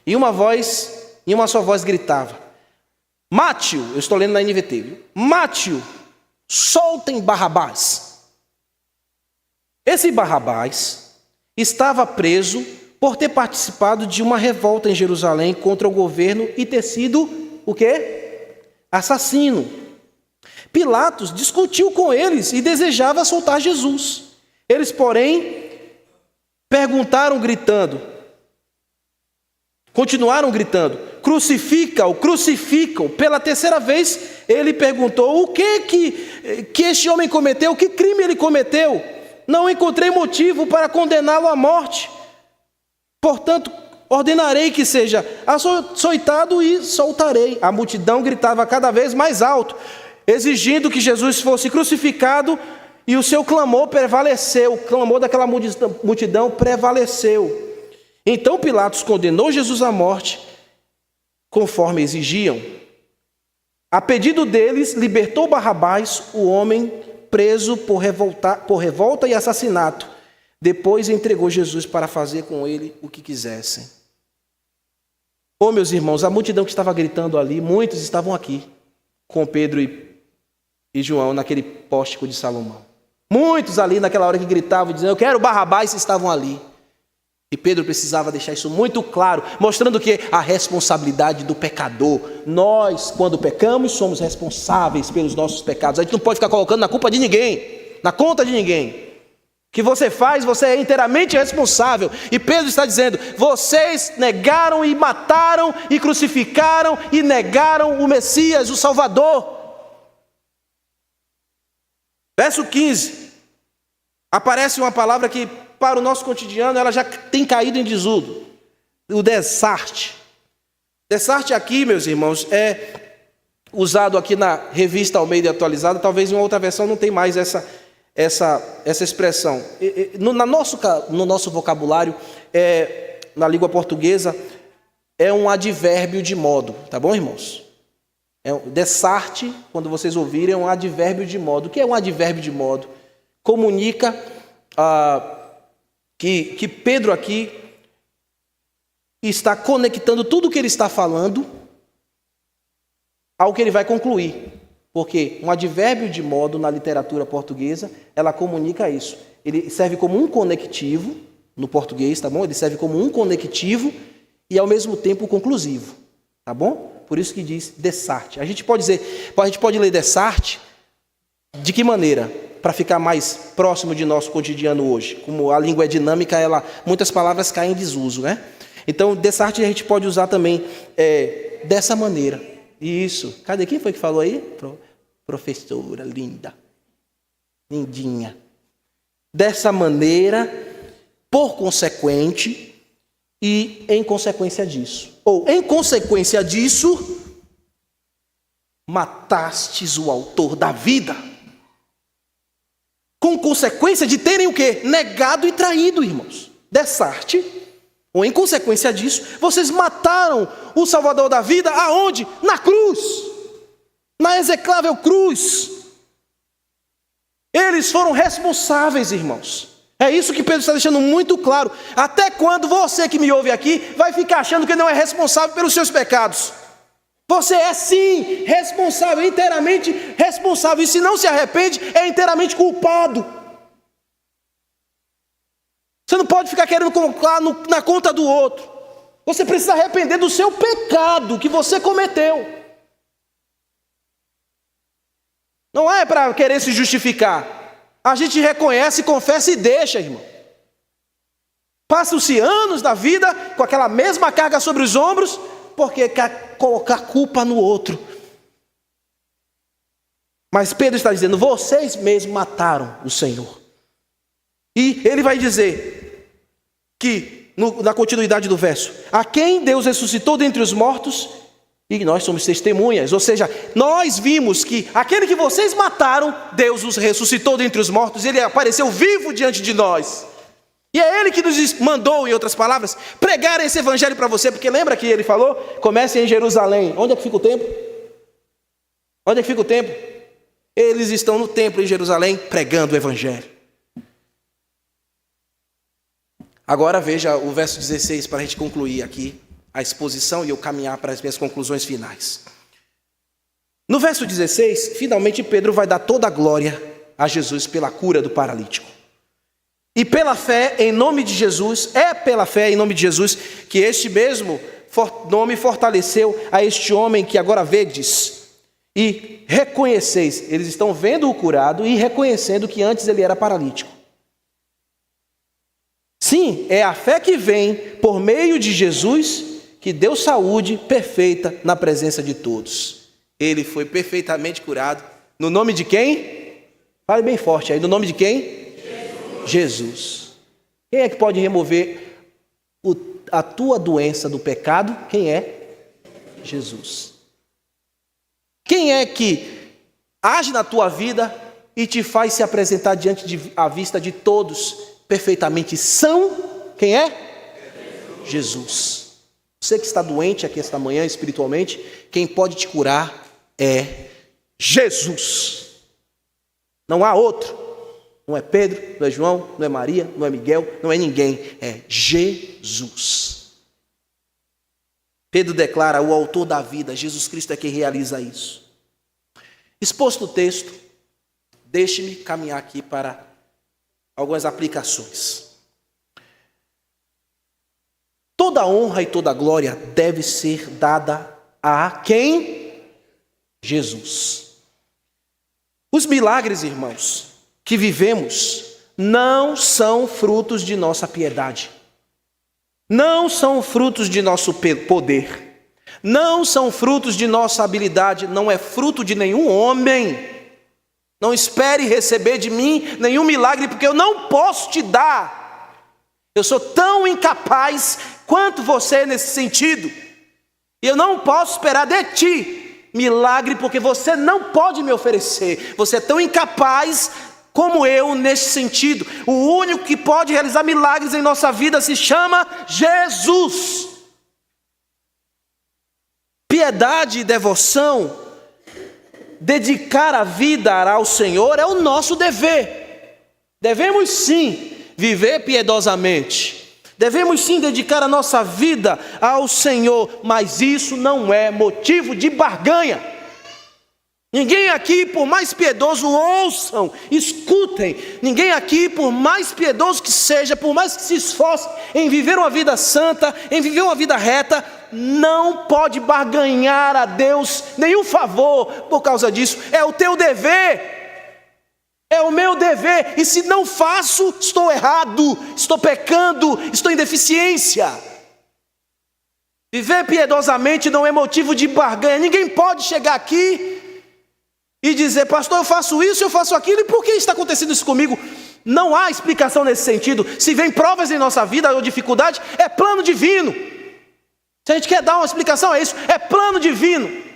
e uma só voz gritava: mate-o, eu estou lendo na NVT, viu? Mate-o, soltem Barrabás. Esse Barrabás estava preso por ter participado de uma revolta em Jerusalém contra o governo e ter sido, o quê? Assassino. Pilatos discutiu com eles e desejava soltar Jesus. Eles, porém, continuaram gritando: crucifica-o, crucifica-o. Pela terceira vez, ele perguntou: o que este homem cometeu? Que crime ele cometeu? Não encontrei motivo para condená-lo à morte. Portanto, ordenarei que seja açoitado e soltarei. A multidão gritava cada vez mais alto, exigindo que Jesus fosse crucificado, e o seu clamor prevaleceu. O clamor daquela multidão prevaleceu. Então Pilatos condenou Jesus à morte, conforme exigiam. A pedido deles, libertou Barrabás, o homem preso por revolta e assassinato. Depois entregou Jesus para fazer com ele o que quisessem. Oh, meus irmãos, a multidão que estava gritando ali, muitos estavam aqui, com Pedro e João, naquele pórtico de Salomão. Muitos ali naquela hora que gritavam, dizendo: eu quero Barrabás, estavam ali. E Pedro precisava deixar isso muito claro, mostrando que a responsabilidade do pecador. Nós, quando pecamos, somos responsáveis pelos nossos pecados. A gente não pode ficar colocando na culpa de ninguém, na conta de ninguém. O que você faz, você é inteiramente responsável. E Pedro está dizendo: vocês negaram e mataram e crucificaram e negaram o Messias, o Salvador. Verso 15. Aparece uma palavra que, para o nosso cotidiano, ela já tem caído em desuso. O dessarte. Dessarte aqui, meus irmãos, é usado aqui na Revista Almeida Atualizada. Talvez em uma outra versão não tem mais essa expressão. No nosso vocabulário, na língua portuguesa, é um advérbio de modo. Tá bom, irmãos? Dessarte, quando vocês ouvirem, é um advérbio de modo. O que é um advérbio de modo? Comunica que Pedro aqui está conectando tudo o que ele está falando ao que ele vai concluir. Porque um advérbio de modo na literatura portuguesa, ela comunica isso. Ele serve como um conectivo, no português, tá bom? Ele serve como um conectivo e ao mesmo tempo conclusivo, tá bom? Por isso que diz dessarte. A gente pode ler dessarte de que maneira? Para ficar mais próximo de nosso cotidiano hoje. Como a língua é dinâmica, muitas palavras caem em desuso, né? Então, dessarte a gente pode usar também dessa maneira. Isso. Cadê? Quem foi que falou aí? Professora linda. Lindinha. Dessa maneira, por consequente, e em consequência disso. Ou, em consequência disso, matastes o autor da vida. Com consequência de terem o quê? Negado e traído, irmãos. Dessarte, ou em consequência disso, vocês mataram o Salvador da vida, aonde? Na cruz. na execrável cruz. Eles foram responsáveis, irmãos. É isso que Pedro está deixando muito claro. Até quando você que me ouve aqui vai ficar achando que não é responsável pelos seus pecados? Você é sim responsável, inteiramente responsável. E se não se arrepende, é inteiramente culpado. Você não pode ficar querendo colocar na conta do outro. Você precisa arrepender do seu pecado que você cometeu. Não é para querer se justificar. A gente reconhece, confessa e deixa, irmão. Passam-se anos da vida com aquela mesma carga sobre os ombros, porque quer colocar culpa no outro. Mas Pedro está dizendo, vocês mesmos mataram o Senhor. E ele vai dizer que, na continuidade do verso, a quem Deus ressuscitou dentre os mortos, e nós somos testemunhas, ou seja, nós vimos que aquele que vocês mataram, Deus os ressuscitou dentre os mortos, ele apareceu vivo diante de nós. E é ele que nos mandou, em outras palavras, pregar esse evangelho para você, porque lembra que ele falou, comece em Jerusalém. Onde é que fica o templo? Onde é que fica o templo? Eles estão no templo em Jerusalém, pregando o evangelho. Agora veja o verso 16, para a gente concluir aqui a exposição e eu caminhar para as minhas conclusões finais. No verso 16, finalmente Pedro vai dar toda a glória a Jesus pela cura do paralítico. E pela fé em nome de Jesus, é pela fé em nome de Jesus que este mesmo nome fortaleceu a este homem que agora vedes e reconheceis. Eles estão vendo o curado e reconhecendo que antes ele era paralítico. Sim, é a fé que vem por meio de Jesus que deu saúde perfeita na presença de todos. Ele foi perfeitamente curado. No nome de quem? Fale bem forte aí. No nome de quem? Jesus. Quem é que pode remover a tua doença do pecado? Quem é? Jesus. Quem é que age na tua vida e te faz se apresentar à vista de todos perfeitamente são? Quem é? Jesus. Você que está doente aqui esta manhã espiritualmente, quem pode te curar é Jesus. Não há outro. Não é Pedro, não é João, não é Maria, não é Miguel, não é ninguém. É Jesus. Pedro declara, o autor da vida, Jesus Cristo é quem realiza isso. Exposto o texto, deixe-me caminhar aqui para algumas aplicações. Toda honra e toda glória deve ser dada a quem? Jesus. Os milagres, irmãos, que vivemos, não são frutos de nossa piedade. Não são frutos de nosso poder. Não são frutos de nossa habilidade. Não é fruto de nenhum homem. Não espere receber de mim nenhum milagre, porque eu não posso te dar. Eu sou tão incapaz quanto você nesse sentido. E eu não posso esperar de ti milagre, porque você não pode me oferecer. Você é tão incapaz como eu nesse sentido. O único que pode realizar milagres em nossa vida se chama Jesus. Piedade e devoção, dedicar a vida ao Senhor é o nosso dever. Devemos sim viver piedosamente. Devemos sim dedicar a nossa vida ao Senhor, mas isso não é motivo de barganha. Ninguém aqui, por mais piedoso, ouçam, escutem. Ninguém aqui, por mais piedoso que seja, por mais que se esforce em viver uma vida santa, em viver uma vida reta, não pode barganhar a Deus nenhum favor por causa disso. É o teu dever. É o meu dever, e se não faço, estou errado, estou pecando, estou em deficiência. Viver piedosamente não é motivo de barganha. Ninguém pode chegar aqui e dizer, pastor, eu faço isso, eu faço aquilo, e por que está acontecendo isso comigo? Não há explicação nesse sentido. Se vem provas em nossa vida ou dificuldade, é plano divino. Se a gente quer dar uma explicação, é isso, é plano divino.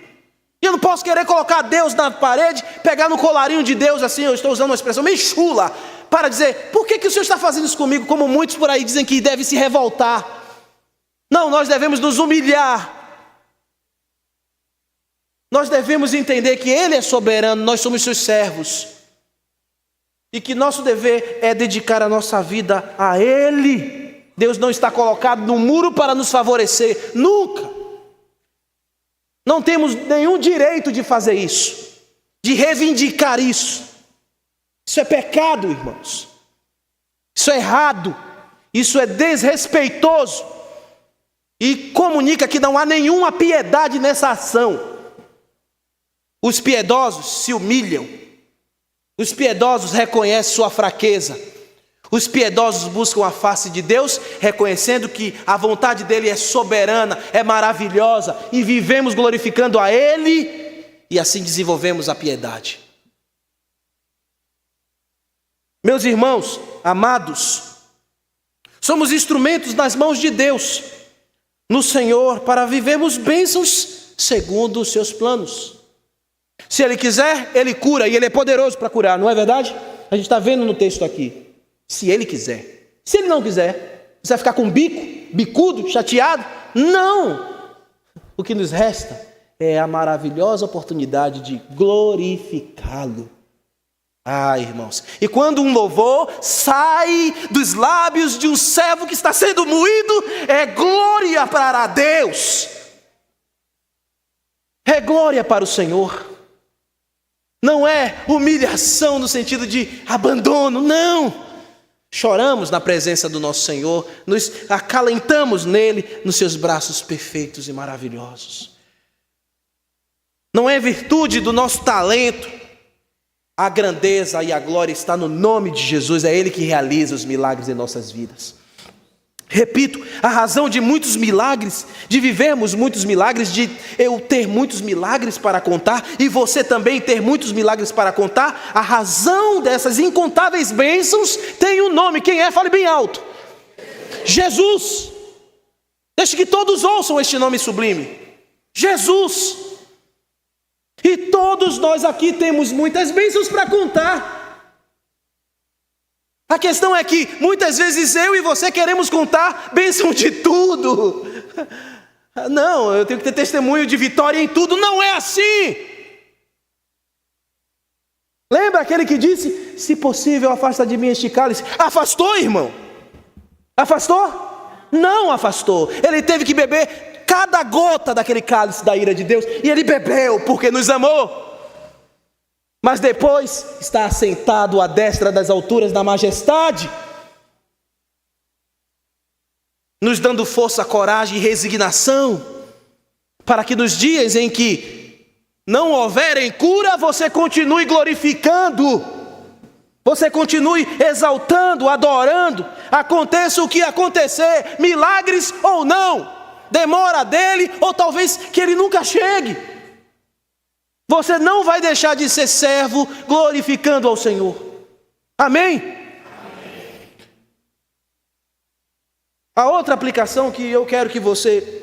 E eu não posso querer colocar Deus na parede, pegar no colarinho de Deus, assim, eu estou usando uma expressão meio chula, para dizer, por que o Senhor está fazendo isso comigo? Como muitos por aí dizem que deve se revoltar. Não, nós devemos nos humilhar. nós devemos entender que Ele é soberano, nós somos seus servos. E que nosso dever é dedicar a nossa vida a Ele. Deus não está colocado no muro para nos favorecer, nunca. Não temos nenhum direito de fazer isso, de reivindicar isso. Isso é pecado, irmãos. Isso é errado. Isso é desrespeitoso. E comunica que não há nenhuma piedade nessa ação. Os piedosos se humilham. Os piedosos reconhecem sua fraqueza. Os piedosos buscam a face de Deus, reconhecendo que a vontade dele é soberana, é maravilhosa, e vivemos glorificando a Ele, e assim desenvolvemos a piedade. Meus irmãos, amados, somos instrumentos nas mãos de Deus, no Senhor, para vivermos bênçãos segundo os seus planos. Se Ele quiser, Ele cura, e Ele é poderoso para curar, não é verdade? A gente está vendo no texto aqui. Se Ele quiser. Se Ele não quiser, você vai ficar com bico, bicudo, chateado? Não! O que nos resta é a maravilhosa oportunidade de glorificá-lo. Ah, irmãos, e quando um louvor sai dos lábios de um servo que está sendo moído, é glória para Deus. É glória para o Senhor. Não é humilhação no sentido de abandono, não. Choramos na presença do nosso Senhor, nos acalentamos nele, nos seus braços perfeitos e maravilhosos. Não é virtude do nosso talento. A grandeza e a glória está no nome de Jesus, é Ele que realiza os milagres em nossas vidas. Repito, a razão de muitos milagres, de vivermos muitos milagres, de eu ter muitos milagres para contar e você também ter muitos milagres para contar, a razão dessas incontáveis bênçãos tem um nome. Quem é? Fale bem alto. Jesus. Deixe que todos ouçam este nome sublime. Jesus. E todos nós aqui temos muitas bênçãos para contar. A questão é que muitas vezes eu e você queremos contar bênção de tudo. Não, eu tenho que ter testemunho de vitória em tudo. Não é assim. Lembra aquele que disse: se possível, afasta de mim este cálice. Afastou, irmão? Afastou? Não afastou. Ele teve que beber cada gota daquele cálice da ira de Deus. E ele bebeu porque nos amou. Mas depois está assentado à destra das alturas da majestade, nos dando força, coragem e resignação, para que nos dias em que não houverem cura, você continue glorificando, você continue exaltando, adorando, aconteça o que acontecer, milagres ou não, demora dele ou talvez que ele nunca chegue. Você não vai deixar de ser servo glorificando ao Senhor. Amém? Amém. A outra aplicação que eu quero que você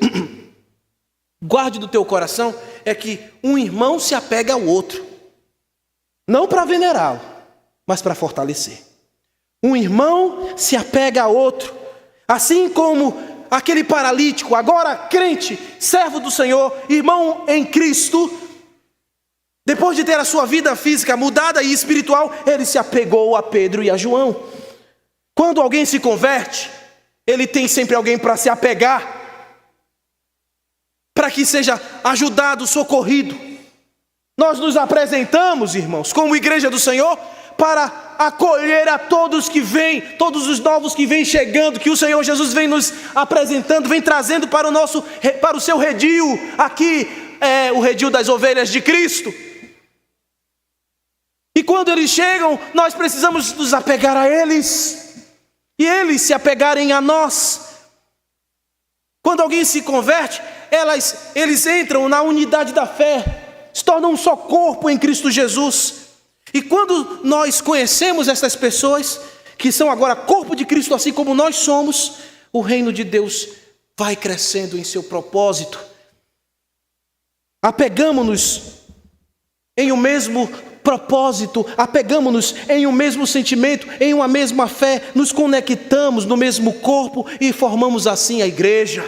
guarde do teu coração é que um irmão se apega ao outro. Não para venerá-lo, mas para fortalecer. Um irmão se apega a outro. Assim como aquele paralítico, agora crente, servo do Senhor, irmão em Cristo, depois de ter a sua vida física mudada e espiritual, ele se apegou a Pedro e a João. Quando alguém se converte, ele tem sempre alguém para se apegar, para que seja ajudado, socorrido. Nós nos apresentamos, irmãos, como igreja do Senhor, para acolher a todos que vêm, todos os novos que vêm chegando, que o Senhor Jesus vem nos apresentando, vem trazendo para o seu redil. Aqui é o redil das ovelhas de Cristo. E quando eles chegam, nós precisamos nos apegar a eles, e eles se apegarem a nós. Quando alguém se converte, eles entram na unidade da fé, se tornam um só corpo em Cristo Jesus. E quando nós conhecemos essas pessoas, que são agora corpo de Cristo, assim como nós somos, o reino de Deus vai crescendo em seu propósito. Apegamo-nos em um mesmo propósito, apegamo-nos em um mesmo sentimento, em uma mesma fé, nos conectamos no mesmo corpo e formamos assim a igreja.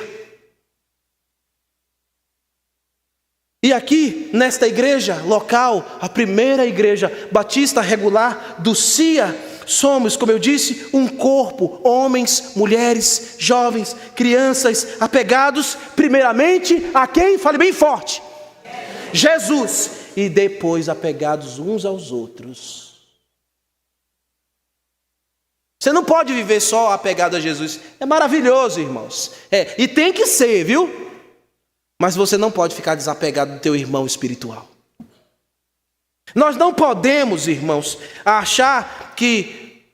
E aqui, nesta igreja local, a primeira igreja batista regular do CIA, somos, como eu disse, um corpo, homens, mulheres, jovens, crianças, apegados primeiramente a quem? Fale bem forte. Jesus. E depois apegados uns aos outros. Você não pode viver só apegado a Jesus. É maravilhoso, irmãos. E tem que ser, viu? Mas você não pode ficar desapegado do teu irmão espiritual. Nós não podemos, irmãos, achar que,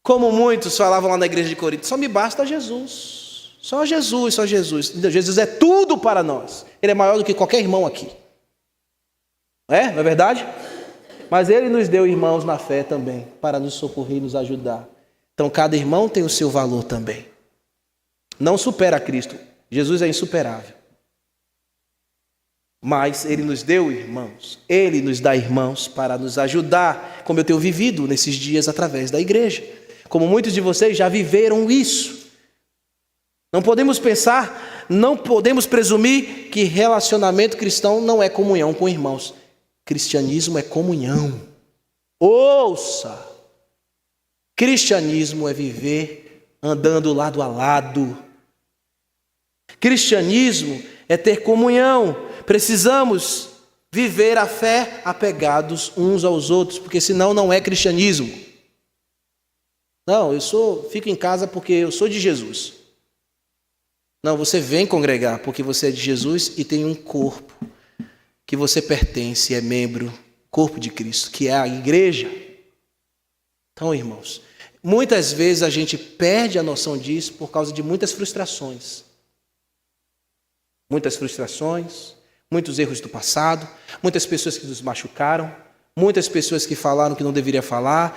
como muitos falavam lá na igreja de Corinto, só me basta Jesus. Só Jesus, só Jesus. Jesus é tudo para nós. Ele é maior do que qualquer irmão aqui. Não é verdade? Mas Ele nos deu irmãos na fé também, para nos socorrer e nos ajudar. Então cada irmão tem o seu valor também. Não supera Cristo. Jesus é insuperável. Mas Ele nos deu irmãos, Ele nos dá irmãos para nos ajudar, como eu tenho vivido nesses dias através da igreja. Como muitos de vocês já viveram isso. Não podemos pensar, não podemos presumir que relacionamento cristão não é comunhão com irmãos. Cristianismo é comunhão. Ouça! Cristianismo é viver andando lado a lado. Cristianismo é ter comunhão. Precisamos viver a fé apegados uns aos outros, porque senão não é cristianismo. Não, fico em casa porque eu sou de Jesus. Não, você vem congregar porque você é de Jesus e tem um corpo que você pertence, é membro, corpo de Cristo, que é a igreja. Então, irmãos, muitas vezes a gente perde a noção disso por causa de muitas frustrações. Muitas frustrações, muitos erros do passado, muitas pessoas que nos machucaram, muitas pessoas que falaram que não deveria falar,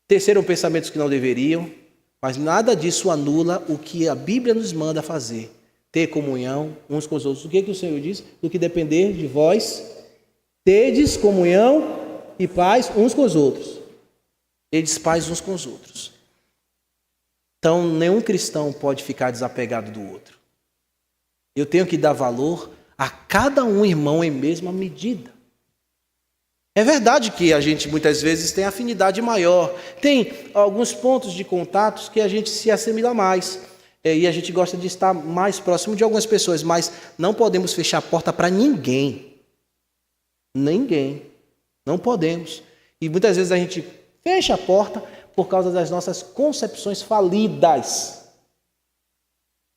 teceram pensamentos que não deveriam, mas nada disso anula o que a Bíblia nos manda fazer. Ter comunhão uns com os outros. O que o Senhor diz? Do que depender de vós, tedes comunhão e paz uns com os outros. Tedes paz uns com os outros. Então, nenhum cristão pode ficar desapegado do outro. Eu tenho que dar valor a cada um irmão em mesma medida. É verdade que a gente muitas vezes tem afinidade maior. Tem alguns pontos de contatos que a gente se assemelha mais. E a gente gosta de estar mais próximo de algumas pessoas. Mas não podemos fechar a porta para ninguém. Ninguém. Não podemos. E muitas vezes a gente fecha a porta por causa das nossas concepções falidas.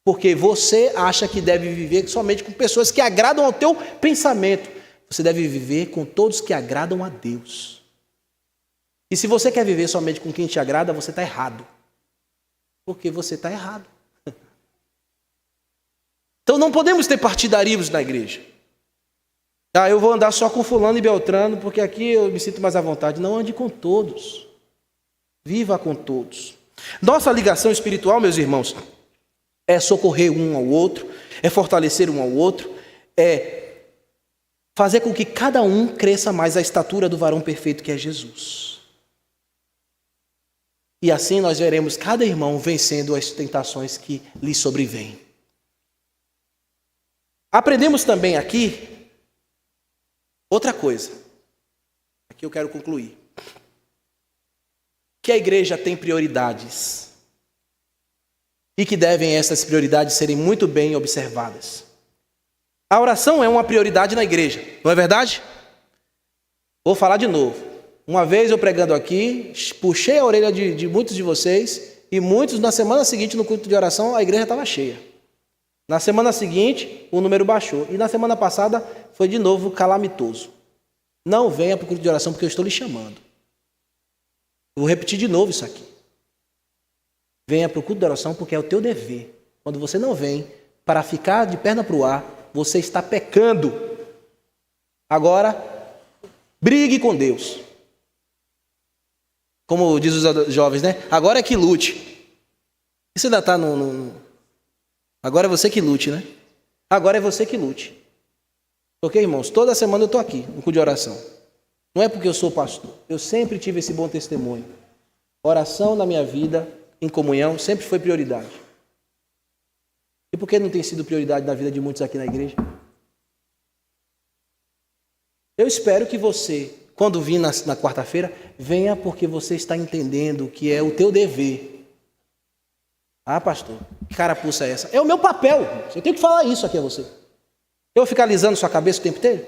Porque você acha que deve viver somente com pessoas que agradam ao teu pensamento. Você deve viver com todos que agradam a Deus. E se você quer viver somente com quem te agrada, você está errado. Porque você está errado. Então não podemos ter partidarismos na igreja. Eu vou andar só com fulano e beltrano, porque aqui eu me sinto mais à vontade. Não, ande com todos. Viva com todos. Nossa ligação espiritual, meus irmãos, é socorrer um ao outro, é fortalecer um ao outro, é fazer com que cada um cresça mais à estatura do varão perfeito que é Jesus. E assim nós veremos cada irmão vencendo as tentações que lhe sobrevêm. Aprendemos também aqui outra coisa. Aqui eu quero concluir. Que a igreja tem prioridades. E que devem essas prioridades serem muito bem observadas. A oração é uma prioridade na igreja, não é verdade? Vou falar de novo. Uma vez eu pregando aqui, puxei a orelha de muitos de vocês, e muitos na semana seguinte no culto de oração a igreja estava cheia. Na semana seguinte o número baixou, e na semana passada foi de novo calamitoso. Não venha para o culto de oração porque eu estou lhe chamando. Eu vou repetir de novo isso aqui. Venha para o culto de oração porque é o teu dever. Quando você não vem para ficar de perna para o ar, você está pecando. Agora, brigue com Deus. Como diz os jovens, né? Agora é que lute. Você ainda está Agora é você que lute, né? Agora é você que lute. Ok, irmãos? Toda semana eu estou aqui, no culto de oração. Não é porque eu sou pastor. Eu sempre tive esse bom testemunho. Oração na minha vida, em comunhão, sempre foi prioridade. E por que não tem sido prioridade na vida de muitos aqui na igreja? Eu espero que você, quando vir na quarta-feira, venha porque você está entendendo que é o teu dever. Ah, pastor, que carapuça é essa? É o meu papel. Eu tenho que falar isso aqui a você. Eu vou ficar alisando sua cabeça o tempo inteiro?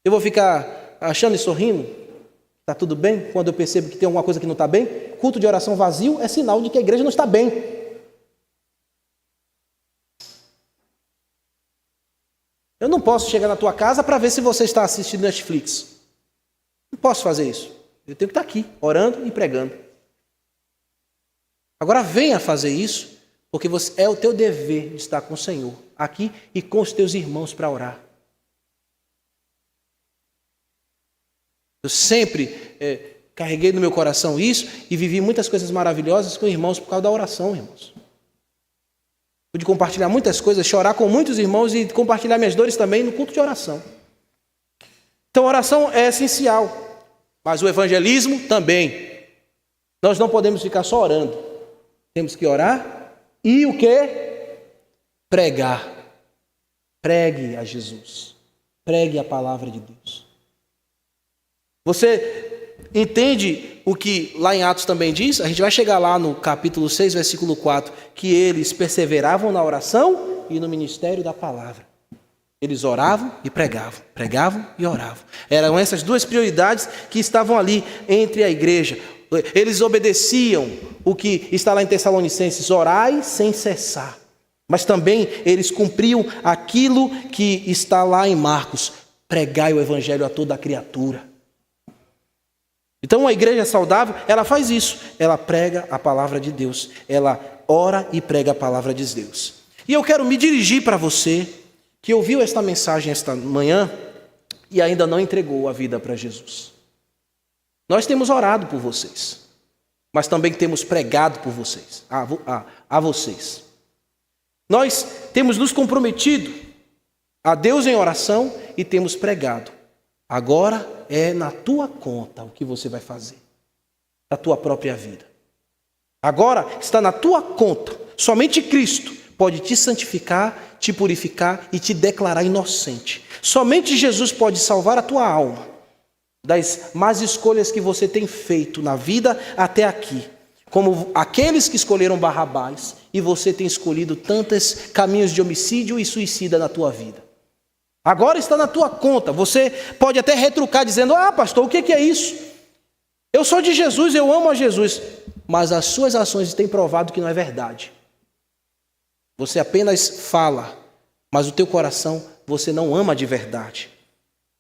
Eu vou ficar achando e sorrindo? Está tudo bem? Quando eu percebo que tem alguma coisa que não está bem? Culto de oração vazio é sinal de que a igreja não está bem. Eu não posso chegar na tua casa para ver se você está assistindo Netflix. Não posso fazer isso. Eu tenho que estar aqui, orando e pregando. Agora venha fazer isso, porque é o teu dever de estar com o Senhor, aqui e com os teus irmãos para orar. Eu sempre carreguei no meu coração isso e vivi muitas coisas maravilhosas com irmãos por causa da oração, irmãos. Pude compartilhar muitas coisas, chorar com muitos irmãos e compartilhar minhas dores também no culto de oração. Então, a oração é essencial, mas o evangelismo também. Nós não podemos ficar só orando. Temos que orar e o quê? Pregar. Pregue a Jesus. Pregue a palavra de Deus. Você entende o que lá em Atos também diz? A gente vai chegar lá no capítulo 6, versículo 4, que eles perseveravam na oração e no ministério da palavra. Eles oravam e pregavam, pregavam e oravam. Eram essas duas prioridades que estavam ali entre a igreja. Eles obedeciam o que está lá em Tessalonicenses, orai sem cessar. Mas também eles cumpriam aquilo que está lá em Marcos, pregai o evangelho a toda a criatura. Então a igreja saudável, ela faz isso, ela prega a palavra de Deus, ela ora e prega a palavra de Deus. E eu quero me dirigir para você que ouviu esta mensagem esta manhã e ainda não entregou a vida para Jesus. Nós temos orado por vocês, mas também temos pregado por vocês, a vocês. Nós temos nos comprometido a Deus em oração e temos pregado. Agora é na tua conta o que você vai fazer, da tua própria vida. Agora está na tua conta. Somente Cristo pode te santificar, te purificar e te declarar inocente. Somente Jesus pode salvar a tua alma das más escolhas que você tem feito na vida até aqui. Como aqueles que escolheram Barrabás e você tem escolhido tantos caminhos de homicídio e suicida na tua vida. Agora está na tua conta. Você pode até retrucar dizendo, pastor, o que é isso? Eu sou de Jesus, eu amo a Jesus. Mas as suas ações têm provado que não é verdade. Você apenas fala, mas o teu coração você não ama de verdade.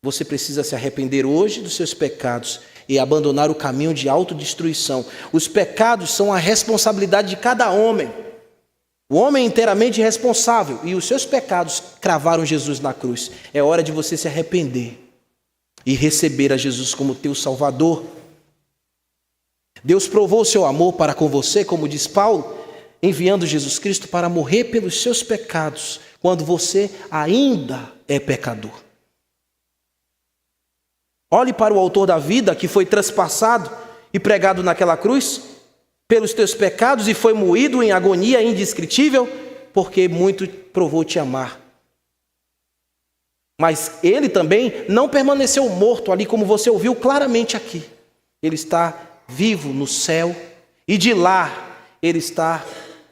Você precisa se arrepender hoje dos seus pecados e abandonar o caminho de autodestruição. Os pecados são a responsabilidade de cada homem. O homem é inteiramente responsável e os seus pecados cravaram Jesus na cruz. É hora de você se arrepender e receber a Jesus como teu Salvador. Deus provou o seu amor para com você, como diz Paulo, enviando Jesus Cristo para morrer pelos seus pecados, quando você ainda é pecador. Olhe para o autor da vida que foi transpassado e pregado naquela cruz pelos teus pecados e foi moído em agonia indescritível, porque muito provou te amar. Mas ele também não permaneceu morto ali, como você ouviu claramente aqui. Ele está vivo no céu e de lá ele está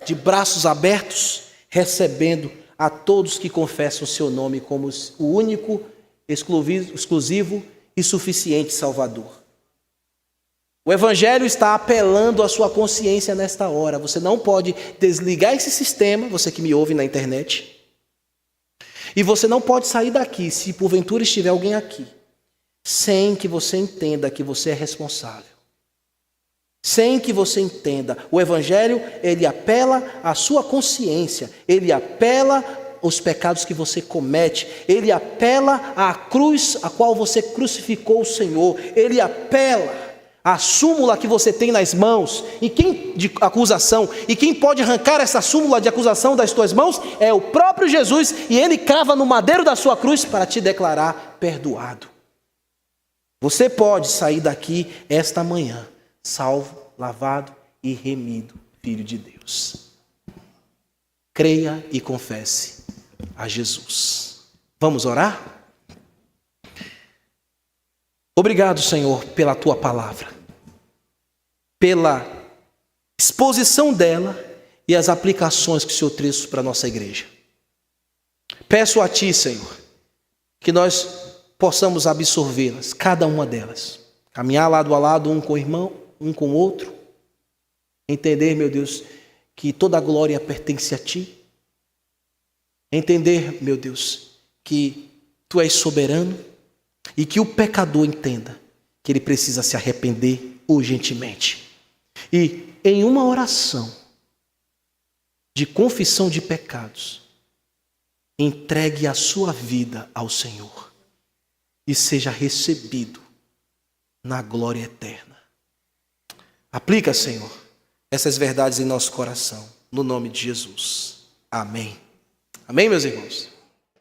de braços abertos, recebendo a todos que confessam o seu nome como o único, exclusivo e suficiente Salvador. O Evangelho está apelando à sua consciência nesta hora. Você não pode desligar esse sistema, você que me ouve na internet. E você não pode sair daqui, se porventura estiver alguém aqui, sem que você entenda que você é responsável. Sem que você entenda. O Evangelho, ele apela à sua consciência. Ele apela aos pecados que você comete. Ele apela à cruz a qual você crucificou o Senhor. Ele apela a súmula que você tem nas mãos, e quem de acusação, e quem pode arrancar essa súmula de acusação das tuas mãos é o próprio Jesus, e ele crava no madeiro da sua cruz para te declarar perdoado. Você pode sair daqui esta manhã, salvo, lavado e remido, filho de Deus. Creia e confesse a Jesus. Vamos orar? Obrigado, Senhor, pela tua palavra, pela exposição dela e as aplicações que o Senhor trouxe para a nossa igreja. Peço a Ti, Senhor, que nós possamos absorvê-las, cada uma delas, caminhar lado a lado, um com o irmão, um com o outro, entender, meu Deus, que toda a glória pertence a Ti, entender, meu Deus, que Tu és soberano e que o pecador entenda que ele precisa se arrepender urgentemente. E em uma oração de confissão de pecados, entregue a sua vida ao Senhor e seja recebido na glória eterna. Aplica, Senhor, essas verdades em nosso coração, no nome de Jesus. Amém. Amém, meus irmãos?